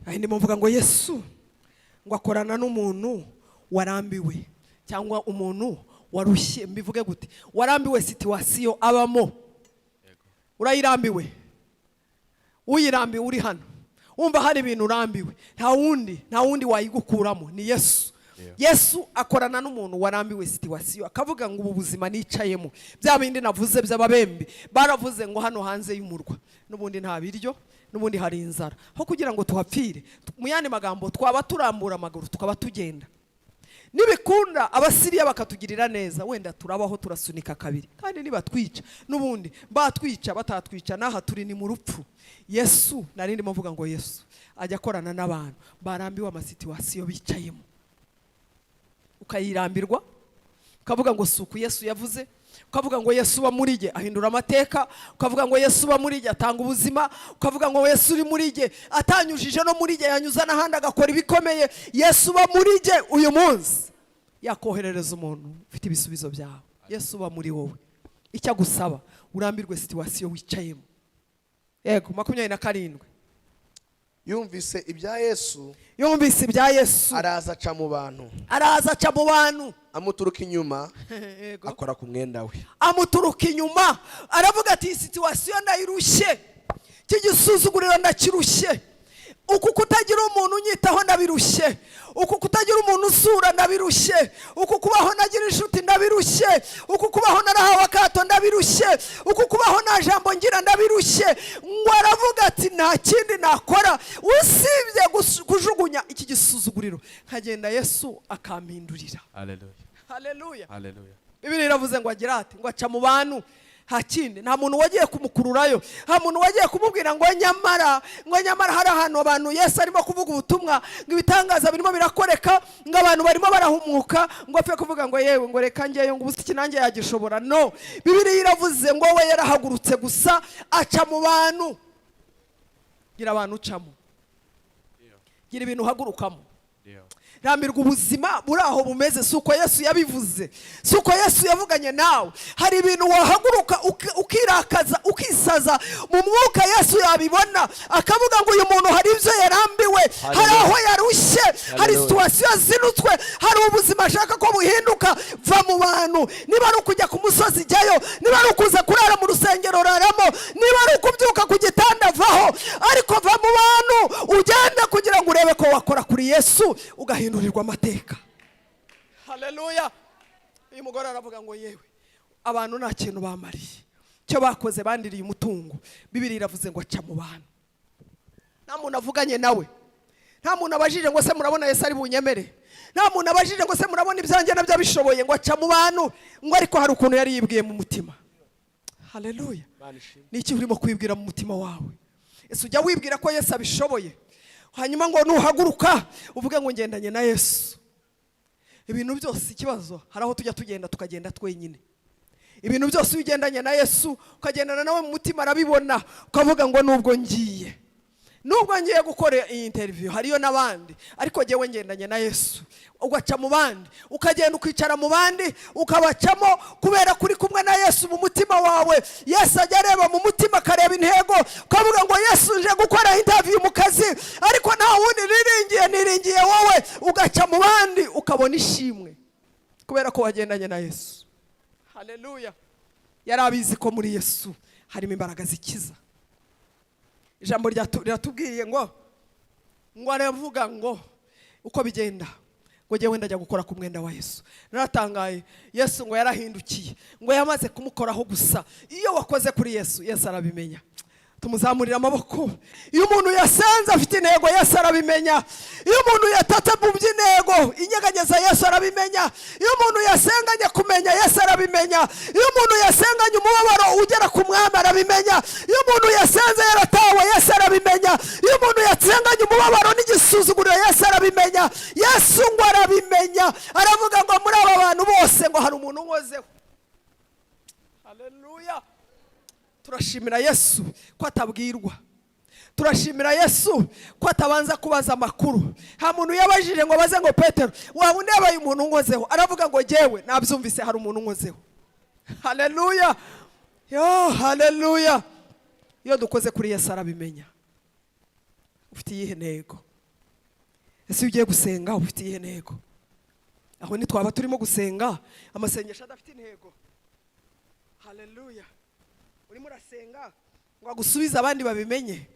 Aho ndimo mvuga ngo Yesu ngo akorana n'umuntu warambiwe cyangwa umuntu warushye. Mbivuge gute? Warambiwe situation abamo. Urayirambiwe, uyirambiwe uri hano wumva hari ibintu urambiwe, nta wundi wayigukuramo ni Yesu. Yesu akorana n'umuntu warambiwe situation akavuga ngo ubu buzima nicayemo bya bindi navuze by'ababembe baravuze ngo hano hanze y'umurwa n'ubundi nta biryo, n'ubundi hari inzara, aho kugira ngo tuhapfire mu yandi magambo twaba turambura amaguru tukaba tugenda. Nibikunda abasiriya bakatugirira neza wenda turabaho turasunika kabiri, kandi nibatwica n'ubundi batwica batatwica naha turi ni mu rupfu. Yesu narindi mvuga ngo Yesu ajya akorana n'abantu barambiwe amasituasiyo bicayemo, ukayirambirwa ukavuga ngo suku Yesu yavuze, ukavuga ngo Yesu uba muri jye ahindura amateka, ukavuga ngo Yesu uba muri jye atanga ubuzima, ukavuga ngo Yesu uri muri jye atanyujije no muri jye yanyuza n'ahandi agakora ibikomeye. Yesu uba muri jye uyu munsi yakoherereza umuntu ufite ibisubizo byawe. Yesu uba muri wowe, icyo agusaba urambirwe situation wicayemo. Yego 27 yumvise ibya Yesu, yumvise ibya Yesu araza aca mu bantu, amuturuka inyuma akora ku mwenda we. Amuturuka inyuma aravuga ati situation ndayirushye, kigisuzuguriro ndakirushye, uku kutagira umuntu unyitaho ndabirushye, uku kutagira umuntu usura ndabirushye, uku kubaho nagira inshuti ndabirushye, uku kubaho narahawe akato ndabirushye, uku kubaho nta jambo ngira ndabirushye. Ngo aravuga ati nta kindi nakora usibye kujugunya iki gisuzuguriro nkagenda Yesu akampindurira. Haleluya, haleluya, haleluya. Bibiliya iravuze ngo agira ati ngo aca mu bantu hakindi, nta muntu wagiye kumukururayo, nta muntu wagiye kumubwira ngo nyamara hari ahantu abantu Yesu arimo kuvuga ubutumwa ngo ibitangaza birimo birakoreka ngo abantu barimo barahumuka ngo apfe kuvuga ngo yewe ngo reka ngeyo ngo ubusiki nanjye yagishobora. No, Bibiliya iravuze ngo we yarahagurutse gusa aca mu bantu. Gira abantu ucamo, gira ibintu uhagurukamo. Rambirwa ubuzima buri aho bumeze, suko Yesu yabivuze, suko Yesu yavuganye nawe. Hari ibintu wahaguruka ukirakaza ukisaza mu mwuka, Yesu yabibona akavuga ngo uyu muntu hari ibyo yarambiwe, hari aho yarushye, hari situation zinutswe, hari ubuzima ashaka ko buhinduka. Va mu bantu, niba ari ukujya ku musozi jyayo, niba ari ukuza kurara mu rusengero raramo, niba ari ukubyuka ku gitanda vaho, ariko va mu bantu ugenda kugira ngo urebe ko wakora kuri Yesu ugahindurirwa amateka. Haleluya. Uyu mugore aravuga ngo yewe abantu nta kintu bamariye, cyo bakoze bandiriye umutungo. Bibiliya iravuze ngo aca mu bantu, nta muntu avuganye nawe, nta muntu abajije ngo se murabona Yesu ari bunyemere, nta muntu abajije ngo se murabona ibyanjye nabyo bishoboye, ngo aca mu bantu. Ngo ariko hari ukuntu yari yibwiye mu mutima. Haleluya. Niki urimo kwibwira mu mutima wawe? Ese ujya wibwira ko Yesu abishoboye, hanyuma ngo nuhaguruka uvuge ngo ngendanye na Yesu. Ibintu byose ikibazo hari aho tujya tugenda tukagenda twenyine. Ibintu byose ugendanye na Yesu ukagendana nawe mu mutima arabibona, ukavuga ngo nubwo ngiye gukora iyi interview hariyo nabandi, ariko jewe ngendanye na Yesu. Ugaca mu bandi, ukagenda ukicara mu bandi, ukabacamo kubera kuri kumwe na Yesu mu mutima wawe. Yesu ajya areba mu mutima akareba intego, ukavuga ngo Yesu nje gukora interview mu kazi, ariko nta wundi niringiye wowe. Ugaca mu bandi ukabona ishimwe kubera ko wagendanye na Yesu. Haleluya. Yarabizi ko muri Yesu harimo imbaraga zikiza. Ijambo riratubwiye ngo aravuga ngo uko bigenda ngo jewe ndajya gukora ku mwenda wa Yesu. Naratangaye, Yesu ngo yarahindukiye, ngo yamaze kumukoraho gusa. Iyo wakoze kuri Yesu, Yesu arabimenya. tumuzamurira amaboko. Iyo umuntu yasenze afite intego Yesu arabimenya. Iyo umuntu yatatse mu by'intego inyeganyeza Yesu arabimenya. Iyo umuntu yasenganye kumenya Yesu arabimenya. Iyo umuntu yasenganye umubabaro ugera ku mwami arabimenya. Iyo umuntu yasenze yaratawe Yesu arabimenya. Iyo umuntu yasenganye umubabaro n'igisuzuguriro Yesu arabimenya. Yesu ngo arabimenya, aravuga ngo muri aba bantu bose ngo hari umuntu unkozeho. Haleluya. Turashimira Yesu ko atabwirwa. Turashimira Yesu ko atabanza kubaza amakuru. Ha muntu yabajije ngo baze ngo Petero waba unebaye umuntu unkozeho, aravuga ngo jewe nabyumvise hari umuntu unkozeho. Haleluya. Yo haleluya. Iyo dukoze kuri Yesu arabimenya. Ufite iyihe ntego? Ese ugiye gusenga ufite iyihe ntego? Aho ni twaba turimo gusenga amasengesho adafite intego. Haleluya. Urimo urasenga ngo agusubize abandi babimenye.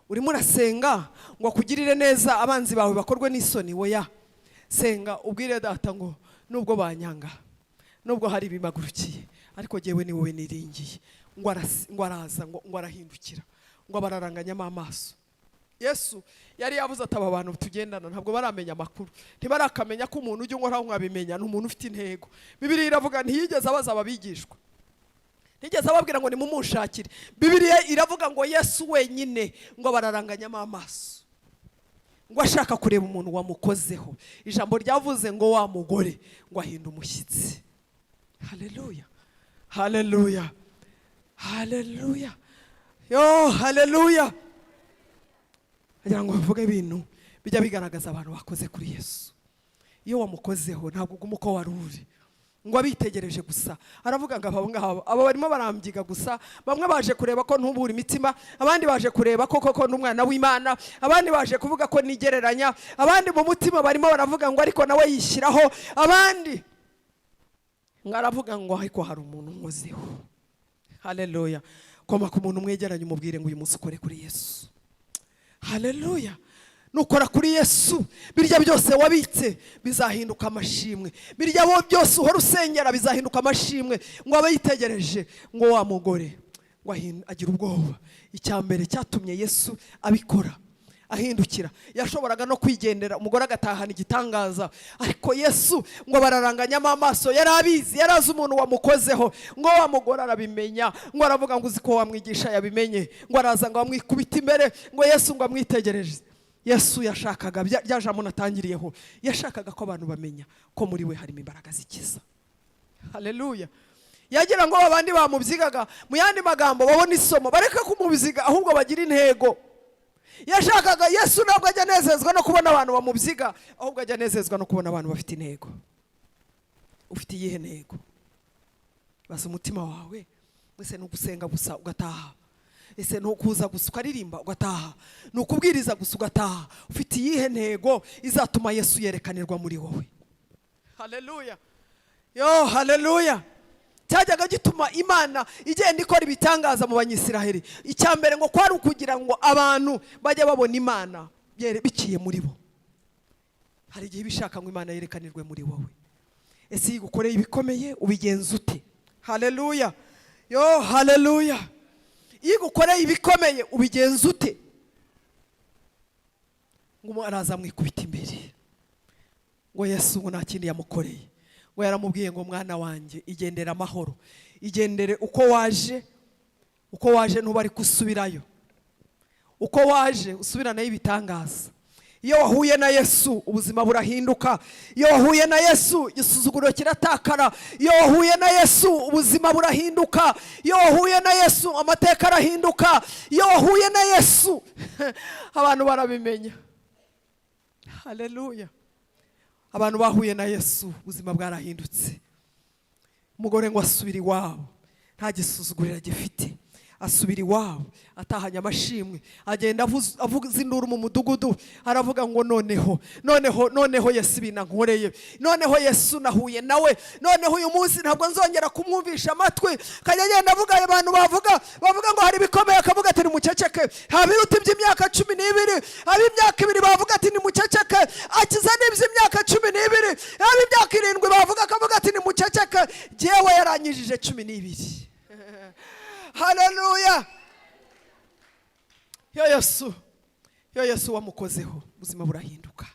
Urimo urasenga ngo akugirire neza abanzi bawe bakorwe n'isoni. Oya, senga ubwire data ngo nubwo banyanga, nubwo hari bimagurukiye, ariko jewe ni wowe niringiye. Ngo araza ngo arahindukira, ngo bararanganyamo amaso. Yesu yari yavuze ataba abantu tugendana ntabwo baramenya amakuru, ntibarakamenya ko umuntu ujye nkoraho nkabimenya n'umuntu ufite intego. Bibiliya iravuga ntiyigeze abaza ababigishwa, ntigeze ababwira ngo nimumushakire. Bibiliya iravuga ngo Yesu wenyine ngo bararanganyamo amaso, ngo ashaka kureba umuntu wamukozeho. Ijambo ryavuze ngo wa mugore ngo ahinda umushyitsi. Haleluya, haleluya, haleluya. Yo haleluya. Agira ngo bavuge ibintu bijya bigaragaza abantu bakoze kuri Yesu. Iyo wamukozeho ntabwo uguma uko wari uri, ngo abitegereje gusa. Aravuga ngo abo barimo barambyiga gusa. Bamwe baje kureba ko ntubura imitima, abandi baje kureba ko koko n'umwana w'Imana, abandi baje kuvuga ko nigereranya, abandi mu mutima barimo baravuga ngo ariko nawe yishyiraho, abandi ngaravuga ngo ariko hari umuntu unkozeho. Haleluya. Koma ku muntu mwegeranye umubwire ngo uyu munsi ukore kuri Yesu. Haleluya. Nukora kuri Yesu birya byose wabitse bizahinduka amashimwe. Birya bo byose uhora usengera bizahinduka amashimwe. Ngo abayitegereje ngo wa mugore ngo agira ubwoba. Icyambere cyatumye Yesu abikora ahindukira, yashoboraga no kwigendera umugore agatahana igitangaza, ariko Yesu ngo bararanganyamo amaso. Yari abizi, yarazi umuntu wamukozeho. Ngo wa mugore arabimenya, ngo aravuga ngo uzi ko wamwigisha yabimenye. Ngo araza ngo amwikubita imbere, ngo Yesu ngo amwitegereje. Yesu yashakaga bya jambo natangiriyeho, yashakaga ko abantu bamenya ko muri we harimo imbaraga zikiza. Haleluya. Yagira ngo abandi bamubyigaga mu yandi magambo babone isomo, bareke kumubyiga ahubwo bagira intego. Yashakaga Yesu ntabwo ajya nezezwa no kubona abantu bamubyiga, ahubwo ajya nezezwa no kubona abantu bafite intego. Ufite iyihe ntego? Basa umutima wawe wese no gusenga gusa ugataha, ese no kuza gusa ukaririmba ugataha, no kubwiriza gusa ugataha. Ufite iyihe ntego izatuma Yesu yerekanirwa muri wowe? Haleluya. Yo haleluya. Cyajyaga gituma Imana igenda ikora ibitangaza mu Banyisiraheli. Icyambere ngo kwari ukugira ngo abantu bajye babona Imana biciye muri bo. Hari igihe bishaka ngo Imana yerekanirwe muri wowe. Ese igukoreye ibikomeye ubigenza ute? Haleluya. Yo haleluya. Igukoreye ibikomeye ubigenza ute? Ngo araza mwikubita imbere, ngo Yesu ngo nta kindi yamukoreye. Ngo yaramubwiye ngo mwana wanjye igendera amahoro, igendere uko waje ntubari kusubirayo, uko waje usubiranayo ibitangaza. Iyo wahuye na Yesu ubuzima burahinduka. Iyo wahuye na Yesu igisuzuguriro kiratakara. Iyo wahuye na Yesu ubuzima burahinduka. Iyo wahuye na Yesu amateka arahinduka. Iyo wahuye na Yesu abantu barabimenya. Haleluya. Abantu bahuye na Yesu ubuzima bwarahindutse. Umugore ngo asubira iwabo nta gisuzuguriro gifite, asubira iwabo atahanya amashimwe, agenda avuza induru mu mudugudu, aravuga ngo noneho Yesu binankoreye, noneho Yesu nahuye nawe, noneho uyu munsi ntabwo nzongera kumwumvisha amatwi. Kanyagenda avuga abantu bavuga ngo hari bikomeye, akavuga ati nimuceceke. Habiruta iby'imyaka 12, ab'imyaka 2 bavuga ati nimuceceke. Akiza n'iby'imyaka 12, ab'imyaka 7 bavuga akavuga ati nimuceceke. Jewe yaranyijije 12. Haleluya. iyo Yesu wamukozeho ubuzima burahinduka.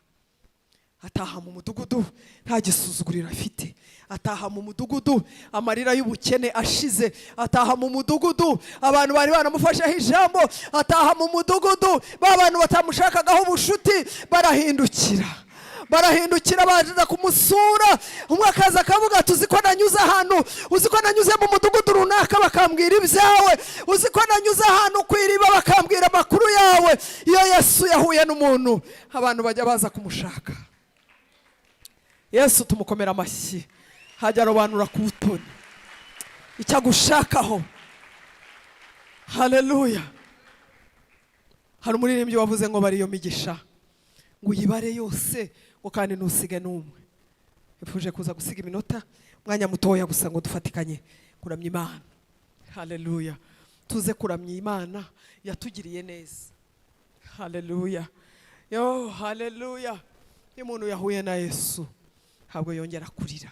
Ataha mu mudugudu nta gisuzuguriro afite, ataha mu mudugudu amarira y'ubukene ashize, ataha mu mudugudu abantu bari baramufasheho ijambo, ataha mu mudugudu ba bantu batamushakagaho ubushuti barahindukira baza kumusura. Umwe akaza akavuga tuzi ko nanyuze ahantu, uzi ko nanyuze mu mudugudu runaka bakambwira ibyawe, uzi ko nanyuze ahantu ku iriba bakambwira amakuru yawe. Iyo Yesu yahuye n'umuntu abantu bajya baza kumushaka. Yesu tumukomera amashyi, hajya arobanura ku butoni icyo agushakaho. Haleluya. Hari umuririmbyi wavuze ngo bariyo migisha ngo uyibare yose ngo kandi ntusige n'umwe. Yifuje kuza gusiga iminota mwanya mutoya gusa ngo dufatikanye kuramya Imana. Haleluya. Tuze kuramya Imana yatugiriye neza. Haleluya. Haleluya. Iyo umuntu yahuye na Yesu ntabwo yongera kurira.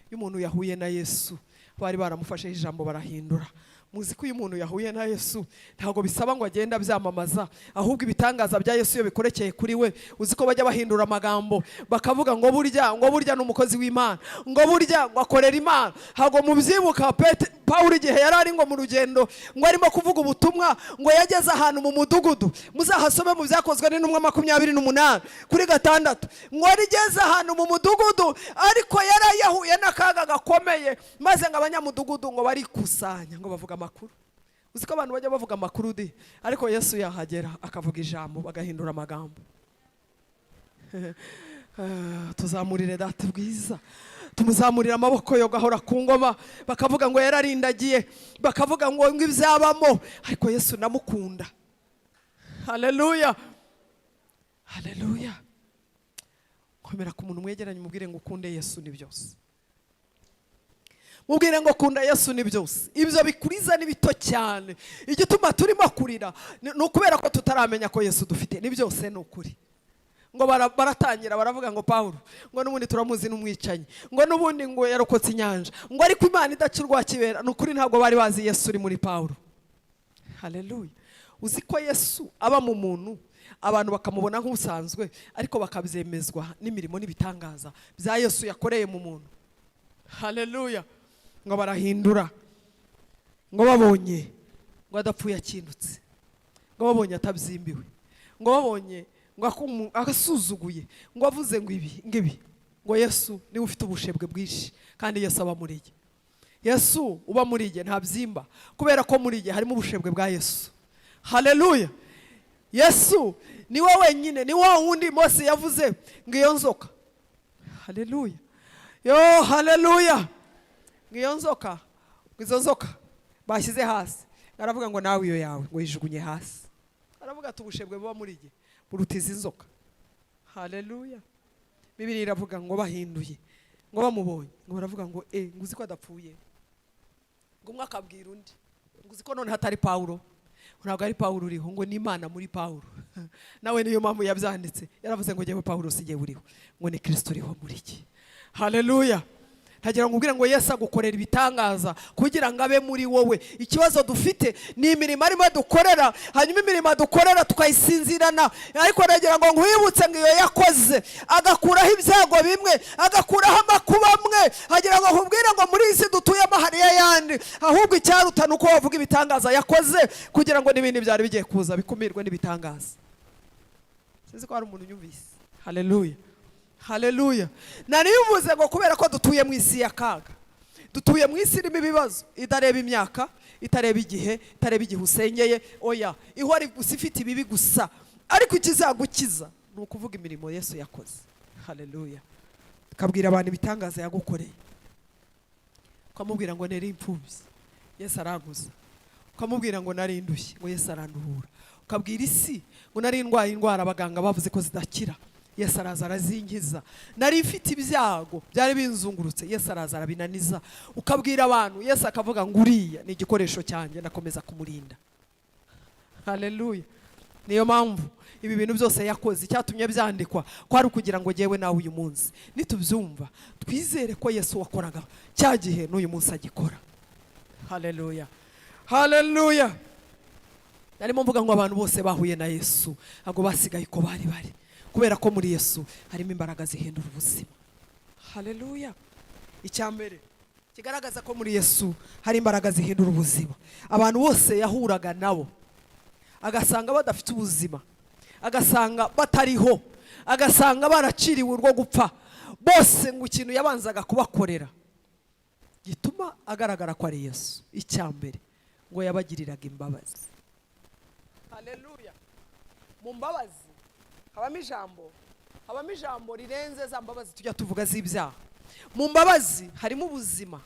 Iyo umuntu yahuye na Yesu bari baramufashe ijambo barahindura. Muzi ko uyu muntu yahuye na Yesu ntabwo bisaba ngo agenda byamamaza, ahubwo ibitangaza bya Yesu iyo bikorekeye kuri we uzi ko bajya bahindura amagambo bakavuga ngo burya n'umukozi w'Imana, ngo burya ngo akorera Imana. Ntabwo mubyibuka Pawulo igihe yari ari ngo mu rugendo ngo arimo kuvuga ubutumwa ngo yageze ahantu mu mudugudu, muzahasome mu byakozwe n'intumwa 28 kuri 6, ngo arigeze ahantu mu mudugudu ariko yari yahuye n'akaga gakomeye, maze ngo abanyamudugudu ngo barikusanya ngo bavuga amakuru. Uzi ko abantu bajya bavuga amakuru di, ariko Yesu yahagera akavuga ijambo bagahindura amagambo. Tuzamurire data bwiza, tumuzamurira amaboko yo gahora ku ngoma. Bakavuga ngo yararindagiye, bakavuga ngo ibyabamo, ariko Yesu namukunda. Haleluya. Haleluya. Komera ku muntu mwegeranye mubwire ngo ukunde Yesu ni byose. Mubwire ngo kunda Yesu ni byose. Ibyo bikuriza ni bito cyane. Igituma turimo kurira n'ukubera ko tutaramenya ko Yesu dufite ni byose n'ukuri. Ngo baratangira baravuga ngo Pawulo ngo n'ubundi turamuzi n'umwicanyi, ngo n'ubundi ngo yarokotse inyanja, ngo ariko Imana idacurwa kibera. N'ukuri ntabwo bari bazi Yesu uri muri Pawulo. Haleluya. Uzi ko Yesu aba mu muntu abantu bakamubona nk'usanzwe ariko bakabyemezwa n'imirimo n'ibitangaza bya Yesu yakoreye mu muntu. Haleluya. Ngo barahindura, ngo babonye ngo adapfuye akindutse, ngo babonye atabyimbiwe, ngo babonye ngo akasuzuguye, ngo avuze ngo ibi ngo Yesu niwe ufite ubushebwe bwinshi kandi Yesu aba muri ye. Yesu uba muri ye ntabyimba kubera ko muri ye harimo ubushebwe bwa Yesu. Haleluya. Yesu ni we wenyine, ni wa wundi Mose yavuze ngo iyo nzoka. Haleluya. Haleluya. Ngiyo nzoka, izo nzoka bashyize hasi, aravuga ngo nawe iyo yawe ngo yijugunye hasi. Aravuga ati ubushebwe buba muri ye burutiza inzoka. Haleluya. Bibiliya iravuga ngo bahinduye, ngo bamubonye, ngo baravuga ngo nguzi ko adapfuye. Ngo umwe akabwira undi, nguzi ko none hatari Pawulo. Ntabwo ari Pawulo uriho, ngo ni Imana muri Pawulo. Nawe niyo mpamvu yabyanditse, yaravuze ngo jyewe Pawulo si jyewe uriho, ngo ni Kristo uriho muri iki. Haleluya. Ntagira ngo ubwire ngo Yesu agukorera ibitangaza kugira ngo abe muri wowe. Ikibazo dufite ni imirimo arimo dukorera, hanyuma imirimo dukorera tukayisinzirana. Ariko nagira ngo nkwibutse ngo iyo yakoze agakuraho ibyago bimwe, agakuraho amakuba amwe, hagira ngo nkubwire ngo muri isi dutuyemo hariya yandi, ahubwo icyaruta nuko wavuga ibitangaza yakoze kugira ngo n'ibindi byari bigiye kuza bikumirwe n'ibitangaza. Sinzi ko hari umuntu unyumvise. Haleluya. Haleluya. Nari bivuze ngo kubera ko dutuye mu isi y'akaga, dutuye mu isi irimo ibibazo, itareba imyaka, itareba igihe, itareba igihe usengeye, oya ihora gusa ifite ibibi gusa, ariko ikizagukiza ni ukuvuga imirimo Yesu yakoze. Haleluya. Kabwira abantu ibitangaza yagukoreye, ukamubwira ngo nari imfubyi, Yesu aranguza. Ukamubwira ngo nari indushye, ngo Yesu aranduhura. Ukabwira isi ngo nari indwaye indwara abaganga bavuze ko zidakira, Yesu araza arazinkiza. Nari ifite ibyago byari binzungurutse, Yesu araza arabinaniza. Ukabwira abantu, Yesu akavuga ngo uriya ni igikoresho cyanjye, nakomeza kumurinda. Haleluya. Niyo mpamvu ibi bintu byose yakoze icyatumye byandikwa ko ari ukugira ngo jyewe nawe uyu munsi nitubyumva twizere ko Yesu wakoraga cya gihe n'uyu munsi agikora. Haleluya. Haleluya. narimo mvuga ngo abantu bose bahuye na Yesu ntabwo basigaye uko bari bari, kubera ko muri Yesu harimo imbaraga zihindura ubuzima. Haleluya. Icyambere kigaragaza ko muri Yesu hari imbaraga zihindura ubuzima, abantu bose yahuraga nabo agasanga badafite ubuzima, agasanga batariho, agasanga baraciriwe urwo gupfa, bose ngo ikintu yabanzaga kubakorera gituma agaragara ko ari Yesu, icyambere ngo yabagiriraga imbabazi. Haleluya. Mu mbabazi habamo ijambo rirenze za mbabazi tujya tuvuga z'ibyaha. Mu mbabazi harimo ubuzima,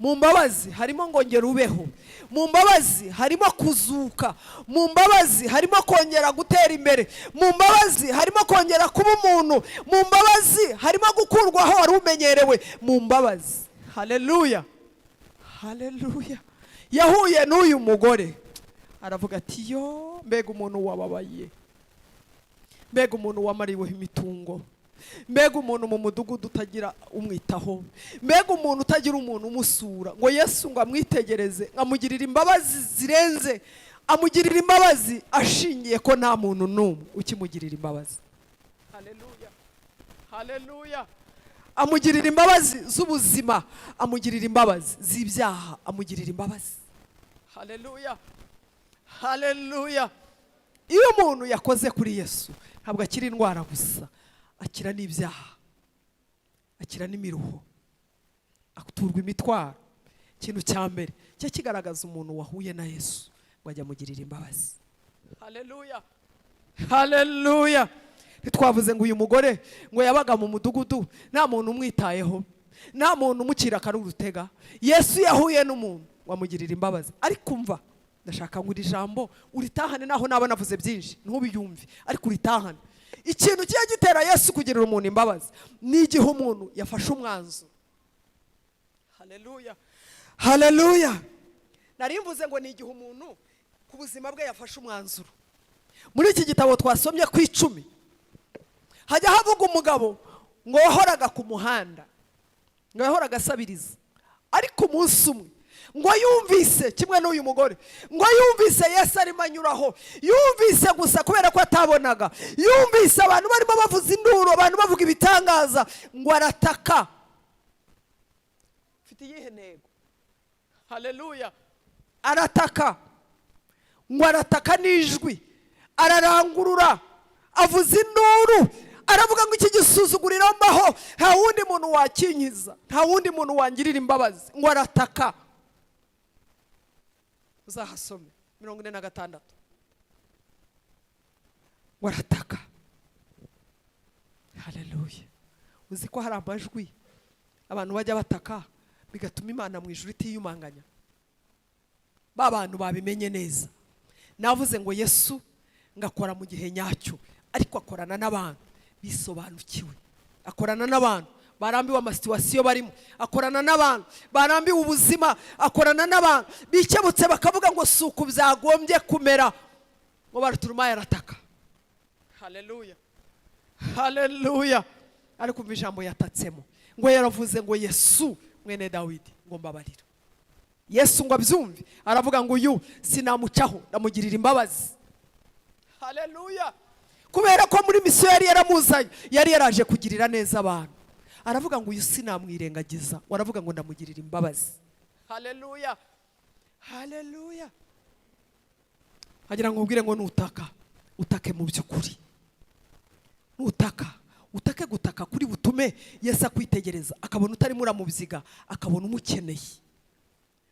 mu mbabazi harimo ngongera ubeho, mu mbabazi harimo kuzuka, mu mbabazi harimo kongera gutera imbere, mu mbabazi harimo kongera kuba umuntu, mu mbabazi harimo gukurwa aho wari umenyerewe, mu mbabazi. Haleluya. Haleluya. Yahuye n'uyu mugore aravuga ati yo, mbega umuntu wababaye, mbega umuntu wamariweho imitungo, mbega umuntu mu mudugudu utagira umwitaho, mbega umuntu utagira umuntu umusura, ngo Yesu ngo amwitegereze nkamugirira imbabazi zirenze, amugirira imbabazi ashingiye ko nta muntu n'umwe ukimugirira imbabazi. Haleluya. Haleluya. Amugirira imbabazi z'ubuzima, amugirira imbabazi z'ibyaha, amugirira imbabazi. Haleluya. Haleluya. Iyo umuntu yakoze kuri Yesu ntabwo akira indwara gusa, akira n'ibyaha, akira n'imiruho, aturwa imitwaro. Ikintu cya mbere cyo kigaragaza umuntu wahuye na Yesu ngo ajya amugirira imbabazi. Haleluya. Haleluya. Ntitwavuze ngo uyu mugore ngo yabaga mu mudugudu nta muntu umwitayeho, nta muntu umucira akarurutega. Yesu yahuye n'umuntu wamugirira imbabazi. Ariko umva, ndashaka ngo iri jambo uritahane, naho naba navuze byinshi ntubiyumve, ariko uritahane. Ikintu kiye gitera Yesu kugirira umuntu imbabazi ni igihe umuntu yafashe umwanzuro. Haleluya. Haleluya. Nari mvuze ngo ni igihe umuntu ku buzima bwe yafashe umwanzuro. Muri iki gitabo twasomye ku 10 hajya havuga umugabo ngo yahoraga ku muhanda, ngo yahoraga asabiriza, ariko umunsi umwe ngo yumvise kimwe n'uyu mugore, ngo yumvise Yesu arimo anyuraho, yumvise gusa kubera ko atabonaga, yumvise abantu barimo bavuza induru, abantu bavuga ibitangaza, ngo arataka. Ufite iyihe ntego? Haleluya. Arataka, ngo arataka n'ijwi, ararangurura, avuza induru, aravuga ngo iki gisuzuguriro mbaho nta wundi muntu wakinkiza, nta wundi muntu wangirira imbabazi. Ngo arataka. Uzahasome 46. Ngo arataka. Haleluya. Uzi ko hari amajwi abantu bajya bataka bigatuma Imana mu ijuru itiyumanganya. Ba bantu babimenye neza. Navuze ngo Yesu ngakora mu gihe nyacyo, ariko akorana n'abantu bisobanukiwe, akorana n'abantu barambiwe amasituwasiyo barimo, akorana n'abantu barambiwe ubuzima, akorana n'abantu bikebutse bakavuga ngo suku byagombye kumera, ngo Barutimayo arataka. Haleluya. Haleluya. Ariko umva ijambo yatatsemo, ngo yaravuze ngo Yesu mwene Dawidi ngo mbabarira. Yesu ngo abyumve aravuga ngo uyu sinamucaho, ndamugirira imbabazi. Haleluya. Kubera ko muri misiyo yari yaramuzanye, yari yaraje kugirira neza abantu, aravuga ngo uyu sinamwirengagiza, waravuga ngo ndamugirira imbabazi. Haleluya. Haleluya. Hagira ngo ubwire ngo nutaka utake mu by'ukuri, nutaka utake gutaka kuri butume Yesu akwitegereza, akabona utarimo uramubyiga, akabona umukeneye.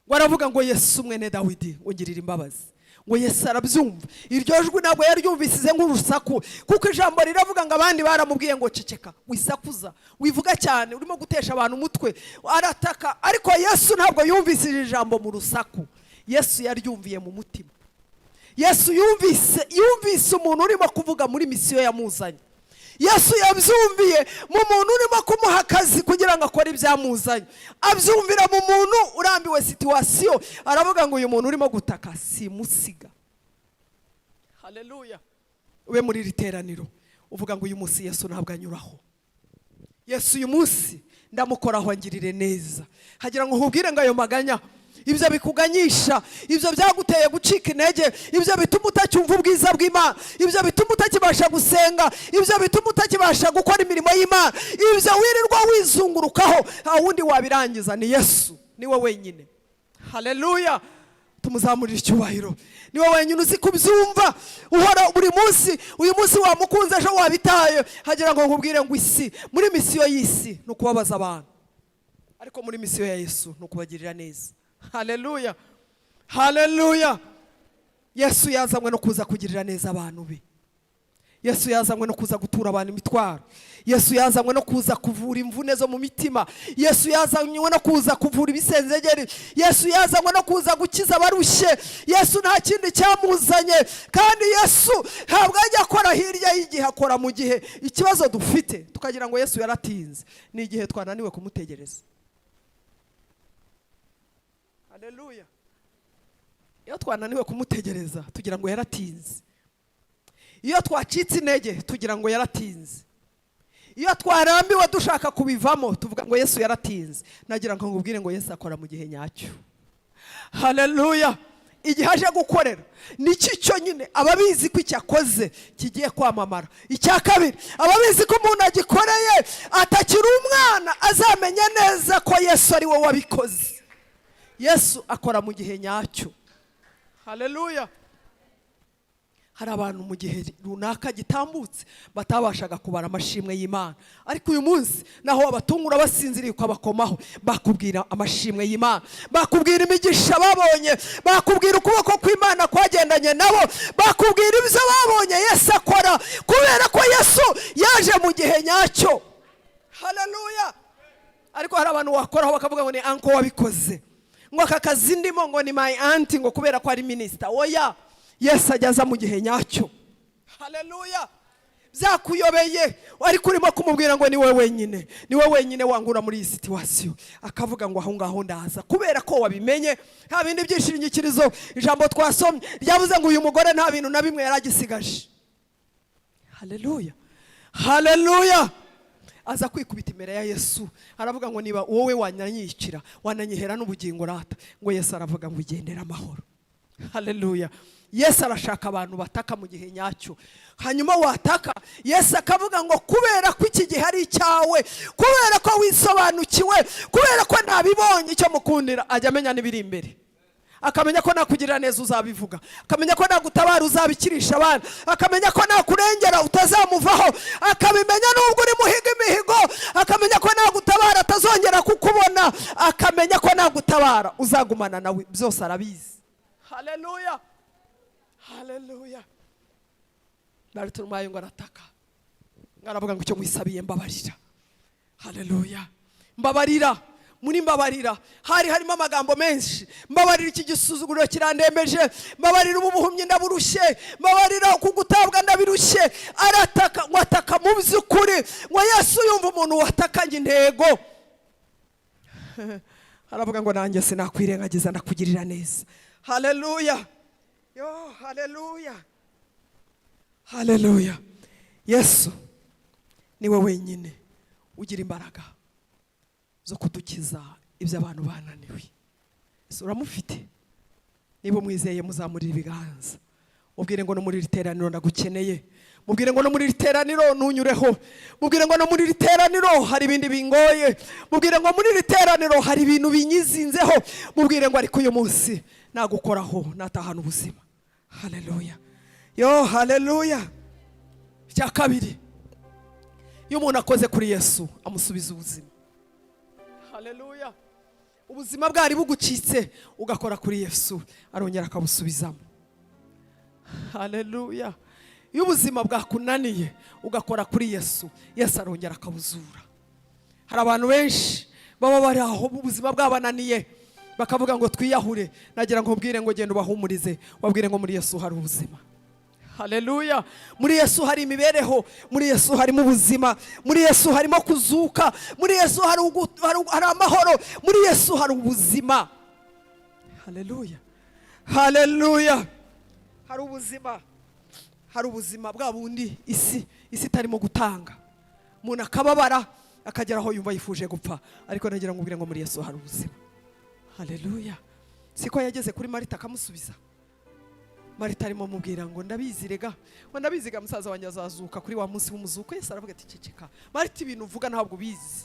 Waravuga ngo Yesu mwene Dawidi ungirira imbabazi. Ngo Yesu arabyumva. Iryo jwi ntabwo yaryumvisize nk'urusaku, kuko ijambo riravuga ngo abandi baramubwiye ngo ceceka, wisakuza, wivuga cyane, urimo gutesha abantu umutwe. Arataka, ariko Yesu ntabwo yumvise ijambo mu rusaku. Yesu yaryumviye mu mutima. Yesu yumvise umuntu urimo kuvuga muri misiyo yamuzanye. Yesu yabyumviye mu muntu urimo kumuha akazi kugira ngo akore ibyamuzanye, abyumvira mu muntu urambiwe situwasiyo, aravuga ngo uyu muntu urimo gutaka simusiga. Haleluya. Ube muri iri teraniro uvuga ngo uyu munsi Yesu ntabwo anyuraho, Yesu uyu munsi ndamukoraho angirire neza. Hagira ngo nkubwire ngo ayo maganya ibyo bikuganyisha, ibyo byaguteye gucika intege, ibyo bituma utacyumva ubwiza bw'Imana, ibyo bituma utakibasha gusenga, ibyo bituma utakibasha gukora imirimo y'Imana, ibyo wirirwa wizungurukaho, nta wundi wabirangiza, ni Yesu, niwe wenyine. Haleluya, tumuzamurira icyubahiro. Niwe wenyine uzi kubyumva, uhora buri munsi. Uyu munsi wamukunze, ejo wabitaye, hagira ngo nkubwire ngo isi, muri misiyo y'isi ni ukubabaza abantu, ariko muri misiyo ya Yesu ni ukubagirira neza. Haleluya, haleluya. Yesu yazanywe no kuza kugirira neza abantu be. Yesu yazanywe no kuza gutura abantu imitwaro. Yesu yazanywe no kuza kuvura imvune zo mu mitima. Yesu yazanywe no kuza kuvura ibisenzegeri. Yesu yazanywe no kuza gukiza abarushye. Yesu nta kindi cyamuzanye, kandi Yesu ntabwo ajya akora hirya y'igihe, akora mu gihe. Ikibazo dufite tukagira ngo Yesu yaratinze, ni igihe twananiwe kumutegereza. Haleluya. Iyo twananiwe kumutegereza tugira ngo yaratinze. Iyo twacitse intege tugira ngo yaratinze. Iyo twarambiwe dushaka kubivamo tuvuga ngo Yesu yaratinze. Nagira ngo ngubwire ngo Yesu akora mu gihe nyacyo. Haleluya. Igihe aje gukorera niki cyo nyine ababizi ko icyakoze kigiye kwamamara. Icya kabiri, ababizi ko umuntu agikoreye atakiri umwana azamenye neza ko Yesu ari we wabikoze. Yesu akora mu gihe nyacyo. Haleluya. Hari abantu mu gihe runaka gitambutse batabashaga kubara amashimwe y'Imana, ariko uyu munsi naho abatungura basinziriye ukabakomaho, bakubwira amashimwe y'Imana, bakubwira imigisha babonye, bakubwira ukuboko kw'Imana kwagendanye nabo, bakubwira ibyo babonye Yesu akora, kubera ko Yesu yaje mu gihe nyacyo. Haleluya. Ariko hari abantu wakoraho bakavuga ngo ni uncle wabikoze, ngo aka kazi ndimo ngo ni my auntie, ngo kubera ko ari minister. Oya, Yesu ajyaza mu gihe nyacyo. Haleluya. Byakuyobeye ariko urimo kumubwira ngo ni wowe wenyine, ni wowe wenyine wangura muri iyi situation, akavuga ngo aho ngaho ndaza, kubera ko wabimenye. Nta bindi byishingikirizo. Ijambo twasomye ryavuze ngo uyu mugore nta bintu na bimwe yaragisigaje. Haleluya, haleluya. Aza kwikubita imbere ya Yesu, aravuga ngo niba wowe wanyanyikira, wananyihera n'ubugingo rata, ngo Yesu aravuga ngo ugendera amahoro. Haleluya. Yesu arashaka abantu bataka mu gihe nyacyo. Hanyuma wataka, Yesu akavuga ngo kubera ko iki gihe ari icyawe, kubera ko wisobanukiwe, kubera ko ntabibonye icyo mukundira, ajya amenya n'ibiri imbere. Akamenya ko nakugirira neza uzabivuga, akamenya ko nagutabara uzabikirisha abana, akamenya ko nakurengera utazamuvaho, akamenya nubwo uri muhiga imihigo, akamenya ko nagutabara atazongera kukubona, akamenya ko nagutabara uzagumana nawe. Byose arabizi. Haleluya, haleluya. Baritumaye ngo arataka, ngaravuga ngo icyo mwisabiye mbabarira. Haleluya. Mbabarira, muri mbabarira hari harimo amagambo menshi. Mbabarira iki gisuzuguriro kirandembeje, mbabarira ubu buhumyi ndaburushye, mbabarira kugutabwa ndabirushye. Arataka, ngo ataka mu by'ukuri, ngo Yesu yumva umuntu watakanye intego. Aravuga ngo nanjye sinakwirengagiza, ndakugirira neza. Haleluya. Yo, haleluya, haleluya. Yesu niwe wenyine ugira imbaraga zo kudukiza ibyo abantu bananiwe. Yesu uramufite. Niba mwizeye muzamurira ibiganza, mubwire ngo no muri riteraniro ndagukeneye, mubwire ngo no muri riteraniro ntunyureho, mubwire ngo no muri riteraniro hari ibindi bingoye, mubwire ngo muri riteraniro hari ibintu binyizinzeho, mubwire ngo ariko uyu munsi nagukoraho natahana ubuzima. Haleluya. Yo, haleluya. Icya kabiri, iyo umuntu akoze kuri Yesu amusubiza ubuzima. Haleluya. Ubuzima bwari bugucitse ugakora kuri Yesu, arongera akabusubizamo. Haleluya. Iyo ubuzima bwakunaniye ugakora kuri Yesu, Yesu arongera akabuzura. Hari abantu benshi baba bari aho ubuzima bwabananiye bakavuga ngo twiyahure. Nagira ngo mbwire ngo genda ubahumurize, wabwire ngo muri Yesu hari ubuzima. Haleluya. Muri Yesu hari imibereho, muri Yesu harimo ubuzima, muri Yesu harimo kuzuka, muri Yesu hari amahoro, muri Yesu hari ubuzima. Haleluya, haleluya. Hari ubuzima, hari ubuzima bwa bundi isi itarimo gutanga. Umuntu akababara akagera aho yumva yifuje gupfa, ariko nagira ngo mbwire ngo muri Yesu hari ubuzima. Haleluya. siko yageze kuri Marita akamusubiza. Marita arimo mubwira ngo ndabizi rega, ngo ndabiziga musaza wanjye azazuka kuri wa munsi w'umuzuko. Yesu aravuga ati ceceka Marita, ibintu uvuga ntabwo ubizi,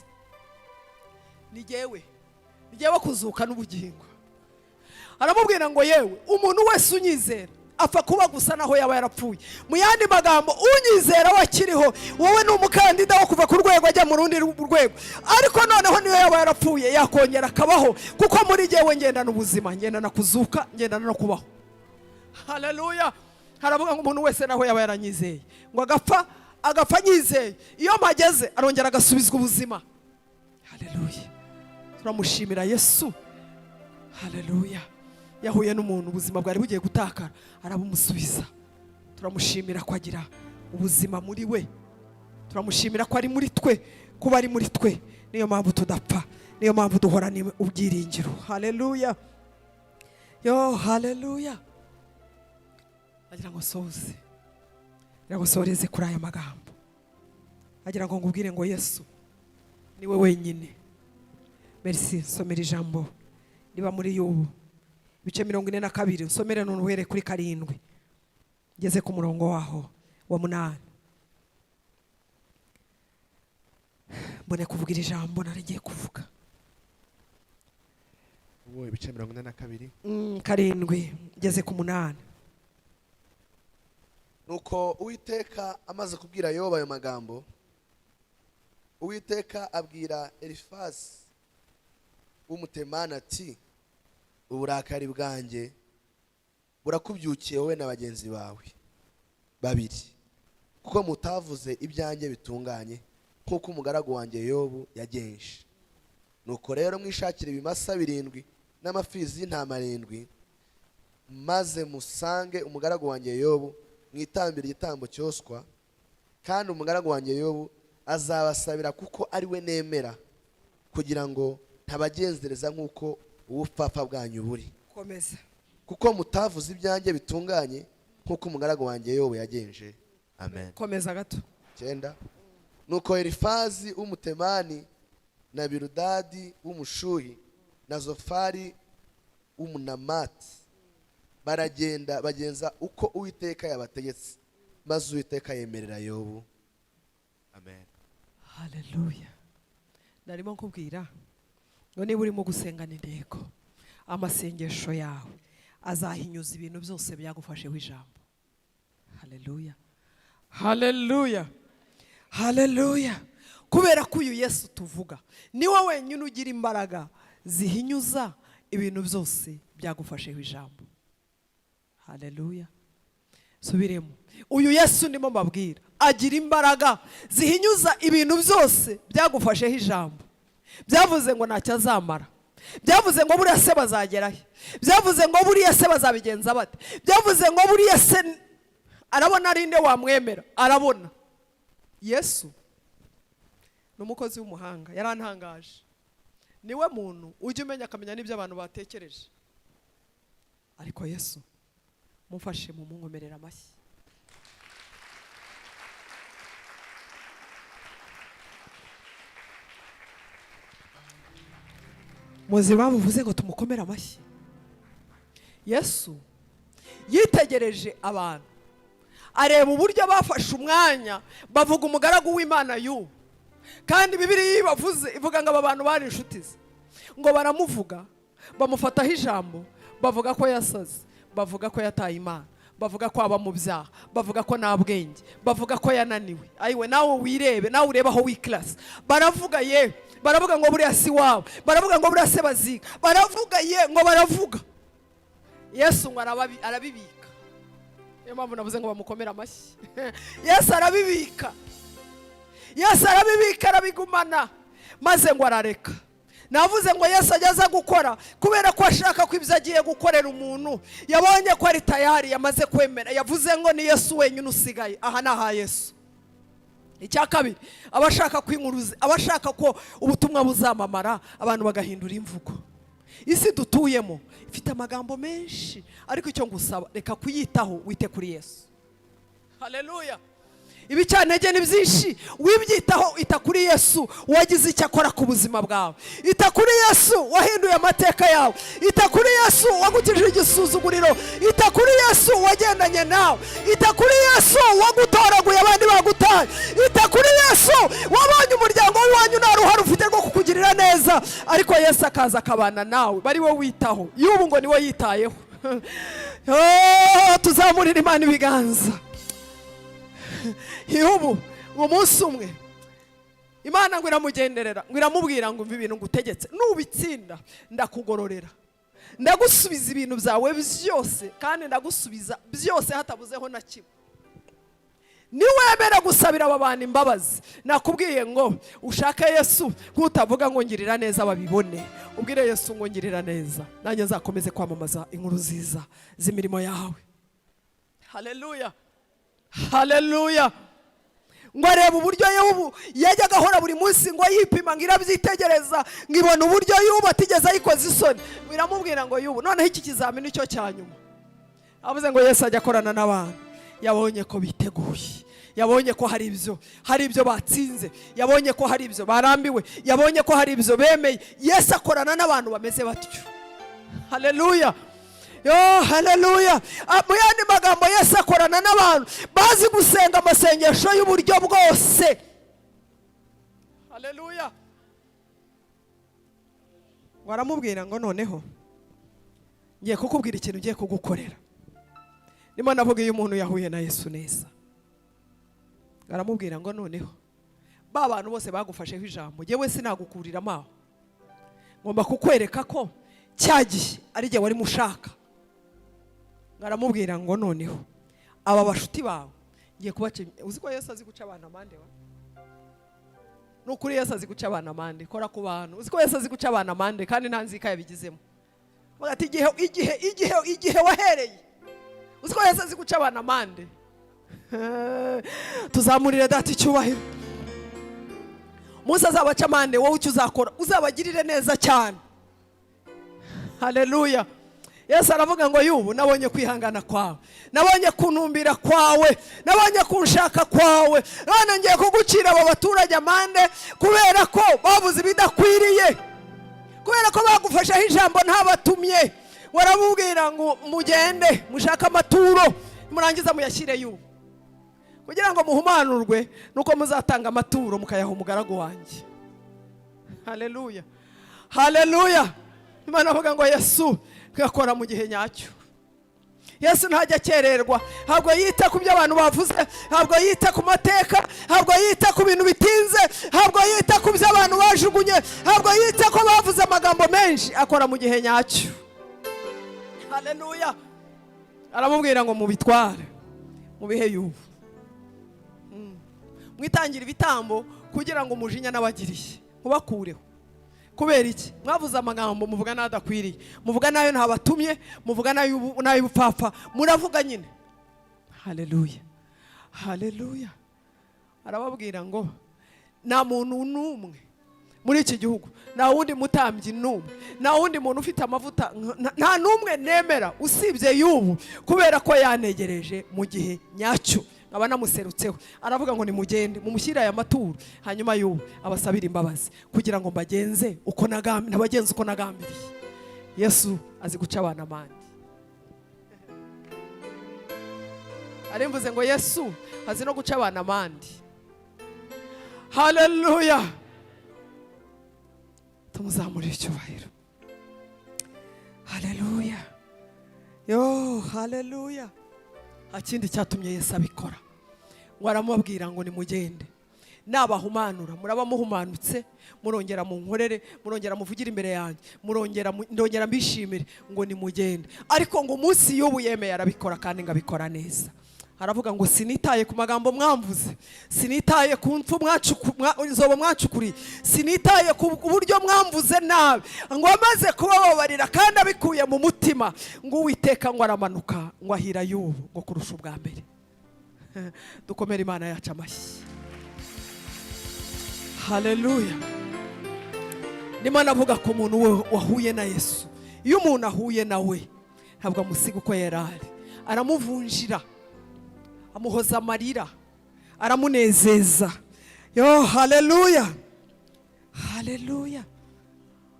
ni jyewe kuzuka n'ubugingo. Aramubwira ngo yewe umuntu wese unyizera apfa kuba gusa naho yaba yarapfuye. Mu yandi magambo, unyizera wakiriho, wowe ni umukandida wo kuva ku rwego ajya mu rundi rwego, ariko noneho niyo yaba yarapfuye yakongera akabaho, kuko muri jyewe ngendana ubuzima, ngendana kuzuka, ngendana no kubaho. Haleluya. Haravuga ngo umuntu wese naho yaba yaranyizeye, ngo agapfa nyizeye, iyo mageze arongera agasubizwa ubuzima. Haleluya. Turamushimira Yesu. Haleluya. Yahuye n'umuntu ubuzima bwari bugiye gutakara, arabumusubiza. Turamushimira ko agira ubuzima muri we, turamushimira ko ari muri twe. Kuba ari muri twe niyo mpamvu tudapfa, niyo mpamvu duhorana ubyiringiro. Haleluya. Yo, haleluya. Agira ngo soze, agira ngo soreze kuri aya magambo, agira ngo ngubwire ngo Yesu niwe wenyine. Merci. Somera ijambo riba muri Yobu ibice 42, nsomere none uhere kuri 7 ngeze ku murongo waho wa 8. Mbone kuvugira ijambo narigiye kuvuga. Uwo ibice 42 7 ngeze ku 8. Nuko Uwiteka amaze kubwira Yobu ayo magambo, Uwiteka abwira Elifazi w'umutemani ati uburakari bwanjye burakubyukiye wowe na bagenzi bawe babiri, kuko mutavuze ibyanjye bitunganye nk'uko umugaragu wanjye Yobu yagenje. Nuko rero mwishakire ibimasa 7 n'amafizi y'intama 7, maze musange umugaragu wanjye Yobu mwitambira igitambo cyoswa, kandi umugaragu wanjye Yobu azabasabira kuko ari we nemera, kugira ngo ntabagenzereza nk'uko ubupfapfa bwanyu buri. Komeza. Kuko mutavuze ibyanjye bitunganye nk'uko umugaragu wanjye Yobu yagenje. Amen. Komeza gato. 9. Nuko Elifazi w'umutemani na Birudadi w'umushuhi na Zofari w'umunamati baragenda bagenza uko Uwiteka yabategetse, maze Uwiteka yemerera Yobu. Amen. Haleluya. Ndarimo nkubwira ngo niba urimo gusengana intego, amasengesho yawe azahinyuza ibintu byose byagufasheho ijambo. Haleluya. Haleluya. Haleluya. Kubera ko uyu Yesu tuvuga niwe wenyine ugira imbaraga zihinyuza ibintu byose byagufasheho ijambo. Haleluya. Subiremo. Uyu Yesu ndimo mbabwira agira imbaraga zihinyuza ibintu byose byagufasheho ijambo. Byavuze ngo ntacyo azamara, byavuze ngo buriya se bazagerahe, byavuze ngo buriya se bazabigenza bate, byavuze ngo buriya se arabona arinde wamwemera. Arabona. Yesu ni umukozi w'umuhanga, yarantangaje. Niwe muntu ujya umenya akamenya n'ibyo abantu batekereje. Ariko Yesu mumfashe mu munkomerera amashyi. Muzi bavuze ngo tumukomere amashyi. Yesu yitegereje abantu, areba uburyo bafashe umwanya bavuga umugaragu w'Imana Yobu, kandi Bibiliya ibavuze ivuga ngo aba bantu bari inshuti ze, ngo baramuvuga bamufataho ijambo, bavuga ko yasaze, bavuga ko yataye Imana, bavuga ko aba mu byaha, bavuga ko nta bwenge, bavuga ko yananiwe. Ayiwe nawe wirebe, nawe ureba aho wikirasa. Baravuga ye, baravuga ngo buriya si wawe, baravuga ngo buriya se baziga, baravuga ye, ngo baravuga. Yesu ngo arabibika. Niyo mpamvu navuze ngo bamukomere amashyi. Yesu arabibika. Yesu arabibika, arabigumana, maze ngo arareka. Navuze ngo Yesu ageza gukora kubera ko ashaka ko ibyo agiye gukorera umuntu yabonye ko ari tayari, yamaze kwemera. Yavuze ngo ni Yesu wenyine usigaye. Aha ni aha Yesu. Icya kabiri, abashaka kwinkuruza, abashaka ko ubutumwa buzamamara, abantu bagahindura imvugo. Isi dutuyemo ifite amagambo menshi, ariko icyo ngusaba reka kuyitaho, wite kuri Yesu. Haleluya. ibicantege ni byinshi, wibyitaho. ita kuri Yesu wagize icyo akora ku buzima bwawe. ita kuri Yesu wahinduye amateka yawe. ita kuri Yesu wagukijije igisuzuguriro. ita kuri Yesu wagendanye nawe. ita kuri Yesu wagutoraguye abandi bagutaye. ita kuri Yesu wabonye umuryango w'iwanyu nta ruhare ufite rwo kukugirira neza, ariko Yesu akaza akabana nawe, bari we witaho. Y'ubu ngo niwe yitayeho. Tuzamurira Imana ibiganza. Y'ubu umunsi umwe Imana ngo iramugenderera, ngo iramubwira ngo umva ibintu ngutegetse, nubitsinda ndakugororera, ndagusubiza ibintu byawe byose, kandi ndagusubiza byose hatabuzeho na kimwe. Niwemera gusabira aba bantu imbabazi, nakubwiye ngo ushaka Yesu, nk'utavuga ngo ngirira neza babibone, ubwire Yesu ngo ngirira neza, nanjye nzakomeze kwamamaza inkuru nziza z'imirimo yawe. Haleluya, haleluya. Ngo areba uburyo Yobu yajyaga ahora buri munsi ngo yipima, ngo irabyitegereza, ngo ibona uburyo Yobu atigeze ayikoze isoni. Biramubwira ngo Yobu, noneho iki kizamini cyo cya nyuma. Avuze ngo Yesu ajya akorana n'abantu, yabonye ko biteguye, yabonye ko hari ibyo batsinze, yabonye ko hari ibyo barambiwe, yabonye ko hari ibyo bemeye. Yesu akorana n'abantu bameze batyo. Haleluya, yo haleluya. Mu yandi magambo, Yesu akorana n'abantu bazi gusenga amasengesho y'uburyo bwose. Haleluya. Waramubwira ngo noneho ngiye kukubwira ikintu ugiye kugukorera. Nimo navuga iyo umuntu yahuye na Yesu neza, aramubwira ngo noneho ba bantu bose bagufasheho ijambo, yewe sinagukurira amaho, ngomba kukwereka ko cyagiye ari jye wari mushaka. Aramubwira ngo noneho aba bashuti bawe ngiye kubaca. Uzi ko Yesu azi guca abantu amande wa? Nukuri Yesu azi guca abantu amande, kora ku bantu. Uzi ko Yesu azi guca abantu amande kandi nta nzika yabigizemo. Bagati igihe wahereye. Uzi ko Yesu azi guca abantu amande. Tuzamurire data icyubahiro. Musa azabaca amande, wowe icyo uzakora uzabagirire neza cyane. Haleluya. Yesu aravuga ngo Yobu, nabonye kwihangana kwawe, nabonye kunumbira kwawe, nabonye kunshaka kwawe, none ngiye kugucira abo baturage amande kubera ko babuze ibidakwiriye, kubera ko bagufashaho ijambo ntabatumye. Warabubwira ngo mugende mushaka amaturo, murangiza muyashyire Yobu, kugira ngo muhumanurwe nuko muzatanga amaturo mukayaha umugaragu wanjye. Haleluya, haleluya. Imana avuga ngo Yesu gakora mu gihe nyacyo. Yesu ntajya akererwa, ntabwo yita ku byo abantu bavuze, ntabwo yita ku mateka, ntabwo yita ku bintu bitinze, ntabwo yita ku byo abantu bajugunye, ntabwo yita ko bavuze amagambo menshi. Akora mu gihe nyacyo. Haleluya. Aramubwira ngo mubitware mubihe Yobu, mwitangira ibitambo kugira ngo umujinya n'abagiriye mubakureho. Kubera iki? Mwavuze amagambo muvuga nadakwiriye, muvuga nayo ntabatumye, muvuga nayo upfapfa, muravuga nyine. Haleluya, haleluya. Arababwira ngo nta muntu n'umwe muri iki gihugu, nta wundi mutambyi n'umwe, nta wundi muntu ufite amavuta, nta n'umwe nemera usibye Yobu, kubera ko yanegereje mu gihe nyacyo. Aba namuserutseho, aravuga ngo nimugende mumushyire aya maturo, hanyuma Yobu abasabira imbabazi kugira ngo mbagenze uko nabagenze uko nagambiriye. Yesu azi guca abantu amande. Arimvuze ngo Yesu azi no guca abantu amande. Haleluya. Tumuzamurire icyubahiro. Haleluya, yo haleluya. Akindi cyatumye Yesu abikora, ngo aramubwira ngo nimugende, nabahumanura muraba muhumanutse, murongera mu nkorere, murongera muvugire imbere yanjye, ndongera mbishimire, ngo nimugende. Ariko ngo umunsi Yobu yemeye arabikora, kandi ngabikora neza. Aravuga ngo sinitaye ku magambo mwamvuze, sinitaye ku mfu inzobo mwacukuriye, sinitaye ku buryo mwamvuze nabi, ngo amaze kubababarira kandi abikuye mu mutima, ngo Uwiteka ngo aramanuka ngo ahira Yobu ngo kurusha ubwa mbere. Dukomere Imana yacu amashyi. Haleluya. Nimana avuga ku muntu wahuye na Yesu. Iyo umuntu ahuye nawe ntabwo amusiga uko yarari, aramuvunjira, amuhoza amarira, aramunezeza. Yo haleluya, haleluya.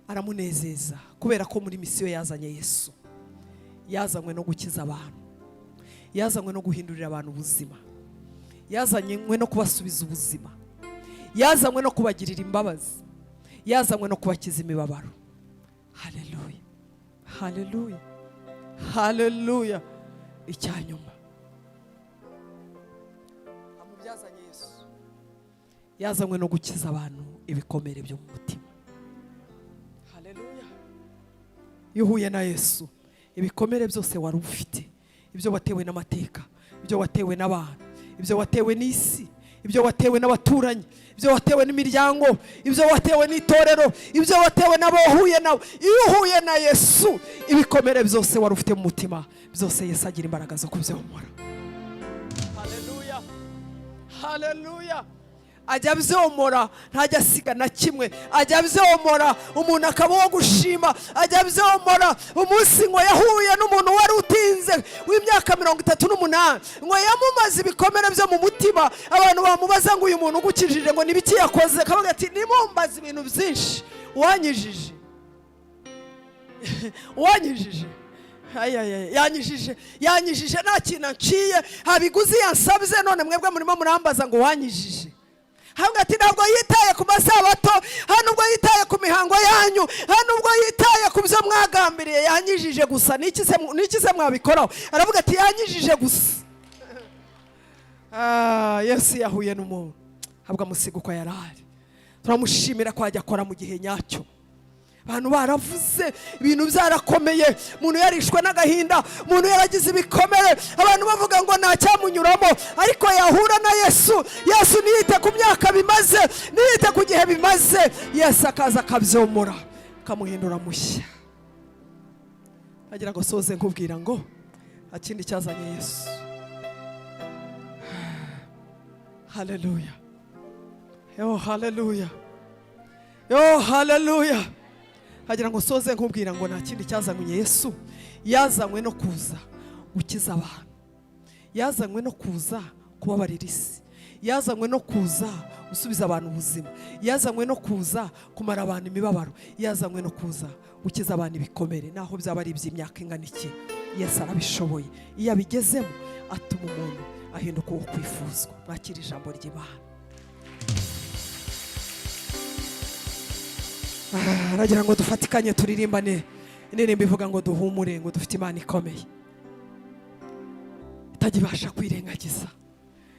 Aramunezeza kubera ko muri misiyo yazanye Yesu. Yazanywe no gukiza abantu, yazanywe no guhindurira abantu ubuzima, yazanywe no kubasubiza ubuzima, yazanywe no kubagirira imbabazi, yazanywe no kubakiza imibabaro. Haleluya, haleluya, haleluya. Icyanyuma amubyazanye Yesu, yazanywe no gukiza abantu ibikomere byo mu mutima. Haleluya. Iyo uhuye na Yesu, ibikomere byose wari ufite, ibyo watewe n'amateka, ibyo watewe n'abantu, ibyo watewe n'isi, ibyo watewe n'abaturanyi, ibyo watewe n'imiryango, ibyo watewe n'itorero, ibyo watewe n'abo wahuye nabo, iyo uhuye na Yesu, ibikomere byose wari ufite mu mutima byose Yesu agira imbaraga zo kubyomora. Haleluya, haleluya. Ajya abyomora, ntajya asiga na kimwe. Ajya abyomora, umuntu akaba wo gushima. Ajya abyomora. Umunsi ngo yahuye n'umuntu wari utinze w'imyaka 38, ngo yamumaze ibikomere byo mu mutima. Abantu bamubaza ngo uyu muntu ugukijije ngo nibiki yakoze, akavuga ati nimumbaze ibintu byinshi. Wanyijije, wanyijije, yanyijije nta kintu nciye, habiguzi yansabye, none mwebwe murimo murambaza ngo wanyijije. Hamwe ati ntabwo yitaye ku masabato, hano ubwo yitaye ku mihango yanyu, hano ubwo yitaye ku byo mwagambiriye. Yanyijije gusa. Niki se mwabikoraho? Aravuga ati yanyijije gusa. Yesu yahuye n'umuntu, habwa musiga uko yarari. Turamushimira ko ajya akora mu gihe nyacyo. Abantu baravuze, ibintu byarakomeye, umuntu yarishwe n'agahinda, umuntu yaragize ibikomere, abantu bavuga ngo nta cyamunyuramo, ariko yahura na Yesu. Yesu niyite ku myaka bimaze, niyite ku gihe bimaze, Yesu akaza akabyomora, akamuhindura mushya. Agira ngo soze nkubwira ngo akindi cyazanye Yesu. Haleluya, yo haleluya, yo haleluya. Hagira ngo soze nkubwira ngo nta kindi cyazanywe Yesu. Yazanywe no kuza gukiza abantu, yazanywe no kuza kubabarira isi, yazanywe no kuza gusubiza abantu ubuzima, yazanywe no kuza kumara abantu imibabaro, yazanywe no kuza gukiza abantu ibikomere. Naho byaba ari iby'imyaka ingana iki, Yesu arabishoboye. Iyo abigezemo atuma umuntu ahinduka uwo kwifuzwa. Bakira ijambo ry'Imana. Aragira ngo dufatikanye turirimbane indirimbo ivuga ngo duhumure, ngo dufite Imana ikomeye, itajibasha kwirengagiza,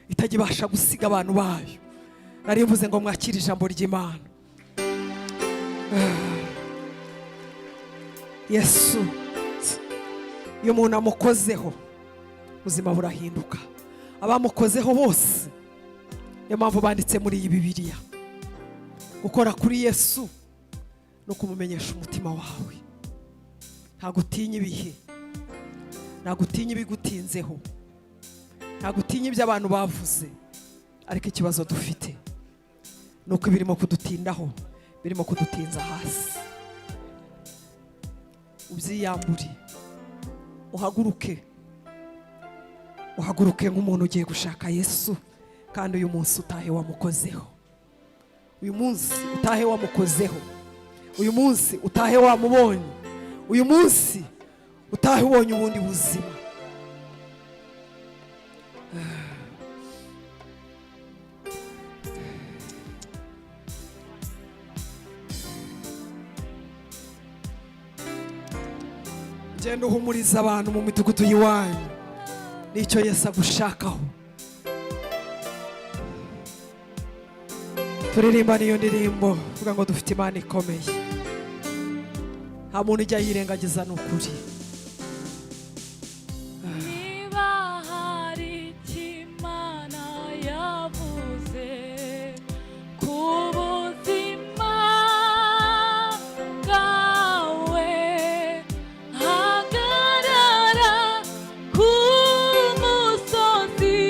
itajibasha gusiga abantu bayo. Nari mvuze ngo mwakire ijambo ry'Imana. Yesu iyo umuntu amukozeho, ubuzima burahinduka. Abamukozeho bose, niyo mpamvu banditse muri iyi Bibiliya, gukora kuri Yesu no kumumenyesha umutima wawe. Ntabwo utinya ibihe, ntabwo utinya ibigutinzeho, ntabwo utinya ibyo abantu bavuze, ariko ikibazo dufite nuko birimo kudutindaho, birimo kudutinza hasi. Ubyiyambure, uhaguruke, uhaguruke nk'umuntu ugiye gushaka Yesu. Kandi uyu munsi utahe wamukozeho, uyu munsi utahe wamukozeho, uyu munsi utahe wamubonye, uyu munsi utahe ubonye ubundi buzima. Genda uhumuriza abantu mu midugudu y'iwanyu, nicyo Yesu agushakaho. Turirimba niyo ndirimbo vuga ngo dufite Imana ikomeye, nta muntu ujya yirengagiza n'ukuri. Niba hari ikimana yavuze ku buzima bwawe, hagarara ku musozi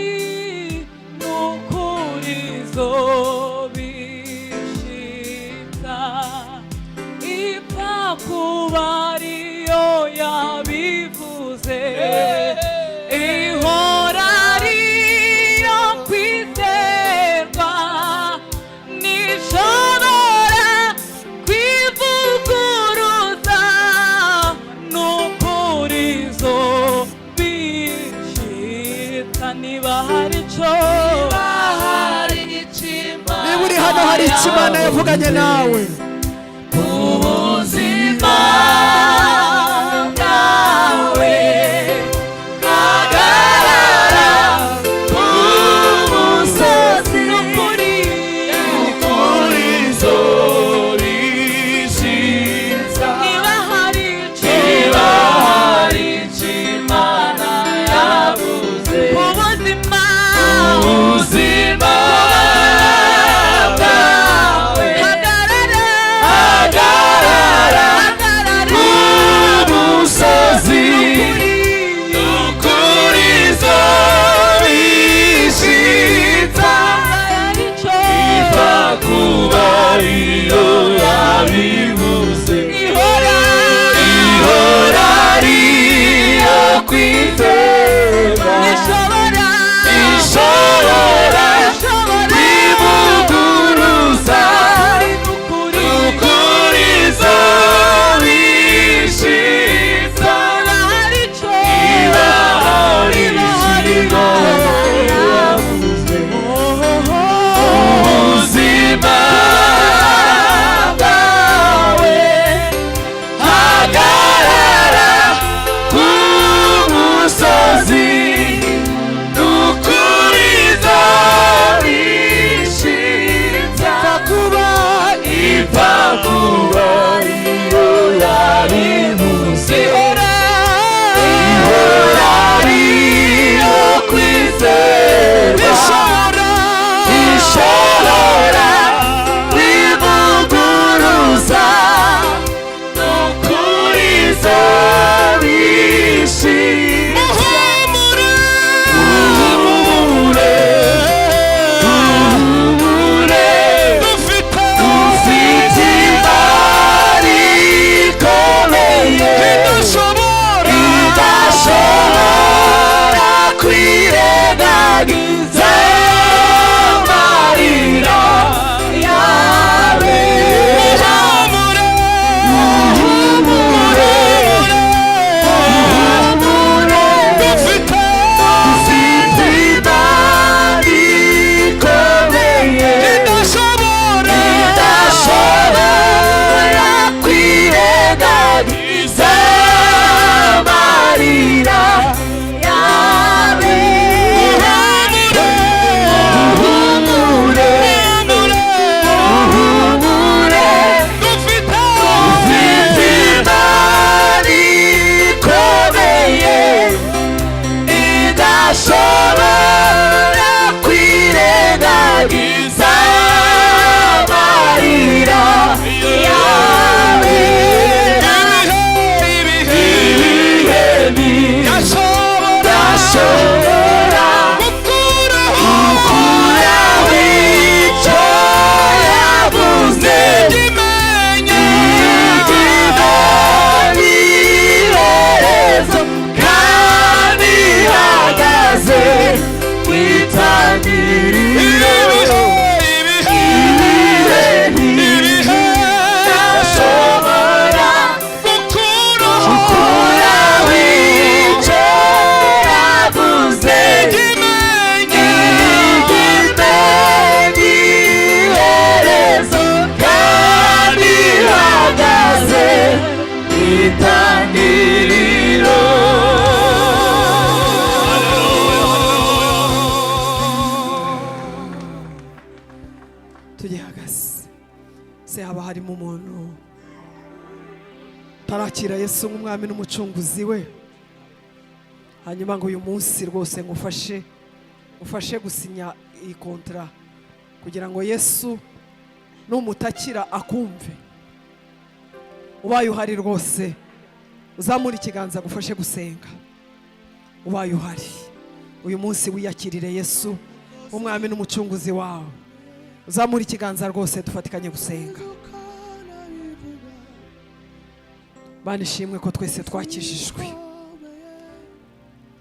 n'ukuri zobishita, ipfa kuba ariyo ya niba uri hano hari icyo Imana yavuganye nawe ubuzima bwawe hagarara ku musozi n'ukuri zorishiza niba hari icyo Imana yavuze ubuzima bwawe hagarara ku musozi n'ukuri zorishiza iva kuba iyo yabivuze ihora ariyo kwizera ishobora kwivuguruza ukuri zorishiza iba hari icyo yavuze ubuzima bwawe hagarara ku musozi n'ukuri zorishiza ipfa kuba iyo yabivuze ihora ariyo kwizerwa ishobora kwivuguruza n'ukuri zorishiza dufite imari ikomeye idashobora kwirengagiza amarira yawe dufite imari ikomeye idashobora kwirengagiza amarira yawe dufite imari ikomeye idashobora kwirengagiza amarira yawe ibihe bidashobora gukuraho icyo yavuze iherezo kandi ihagaze ku itangiriro ibihe bidashobora gukuraho icyo yavuze iherezo kandi ihagaze ku itangiriro tugihagaze se haba harimo umuntu tarakira Yesu nk'umwami n'umucunguzi we hanyuma ngo uyu munsi rwose ngufashe gusinya iyi kontra kugira ngo Yesu numutakira akumve ubaye uhari rwose uzamura ikiganza gufashe gusenga ubaye uhari uyu munsi wiyakirire Yesu nk'umwami n'umucunguzi wawe uzamura ikiganza rwose dufatikanye gusenga Bana ishimwe ko twese twakijijwe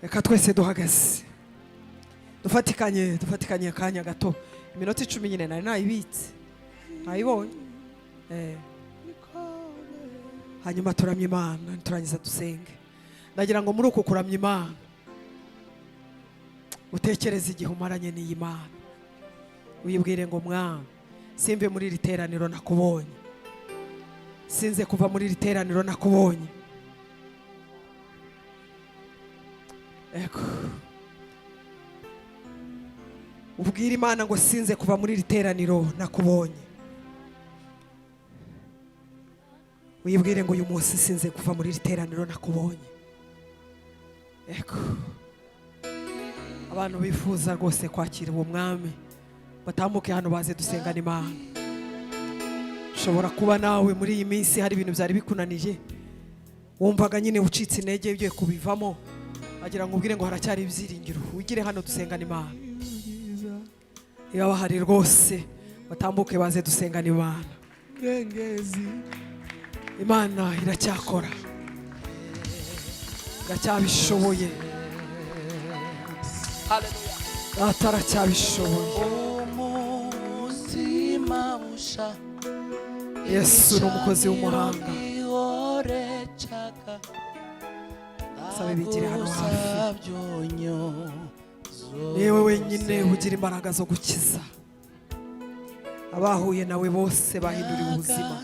reka twese duhagaze dufatikanye akanya gato iminota 10 nyine nari nayibitse nayibonye hanyuma turamye Imana turangiza dusenge ndagira ngo muri uko kuramya Imana utekereze igihe umaranye n'iyi Mana, wibwire ngo mwana simve muri iri teraniro nakubonye, sinze kuva muri iri teraniro nakubonye. Ego ubwire Imana ngo sinze kuva muri iri teraniro nakubonye, wibwire ngo uyu munsi sinze kuva muri iri teraniro nakubonye. Ego abantu bifuza rwose kwakira uwo mwami batambuke hano baze dusengana Imana. Ushobora kuba nawe muri iyi minsi hari ibintu byari bikunaniye, wumvaga nyine ucitse intege ugiye kubivamo, agira ngo ubwire ngo haracyari ibyiringiro, wigire hano dusengana Imana. Iyo bahari rwose batambuke baze dusengana Imana. Imana iracyakora, iracyabishoboye, ataracyabishoboye. Yesu ni umukozi w'umuhanga. Sabe bigire hano hafi, yewe wenyine ugira imbaraga zo gukiza abahuye nawe bose, bahinduriwe ubuzima.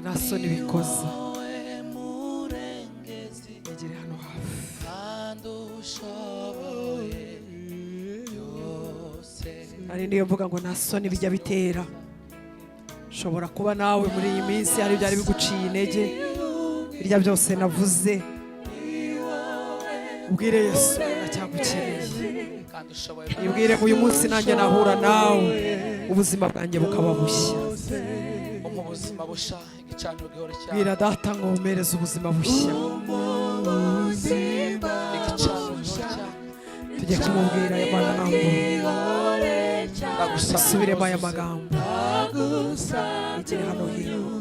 Nta soni bikoza, bigire hano hafi. Ari ndiyo mvuga ngo nta soni bijya bitera. Ushobora kuba nawe muri iyi minsi hari byari biguciye intege, birya byose navuze, ubwire Yesu ndacyagukeneye. Ibwire ngo uyu munsi nanjye nahura nawe ubuzima bwanjye bukaba bushya. Bwira data ngo umereze ubuzima bushya. Tujye kumubwira aya magambo, asubiremo aya magambo, igire hano hino.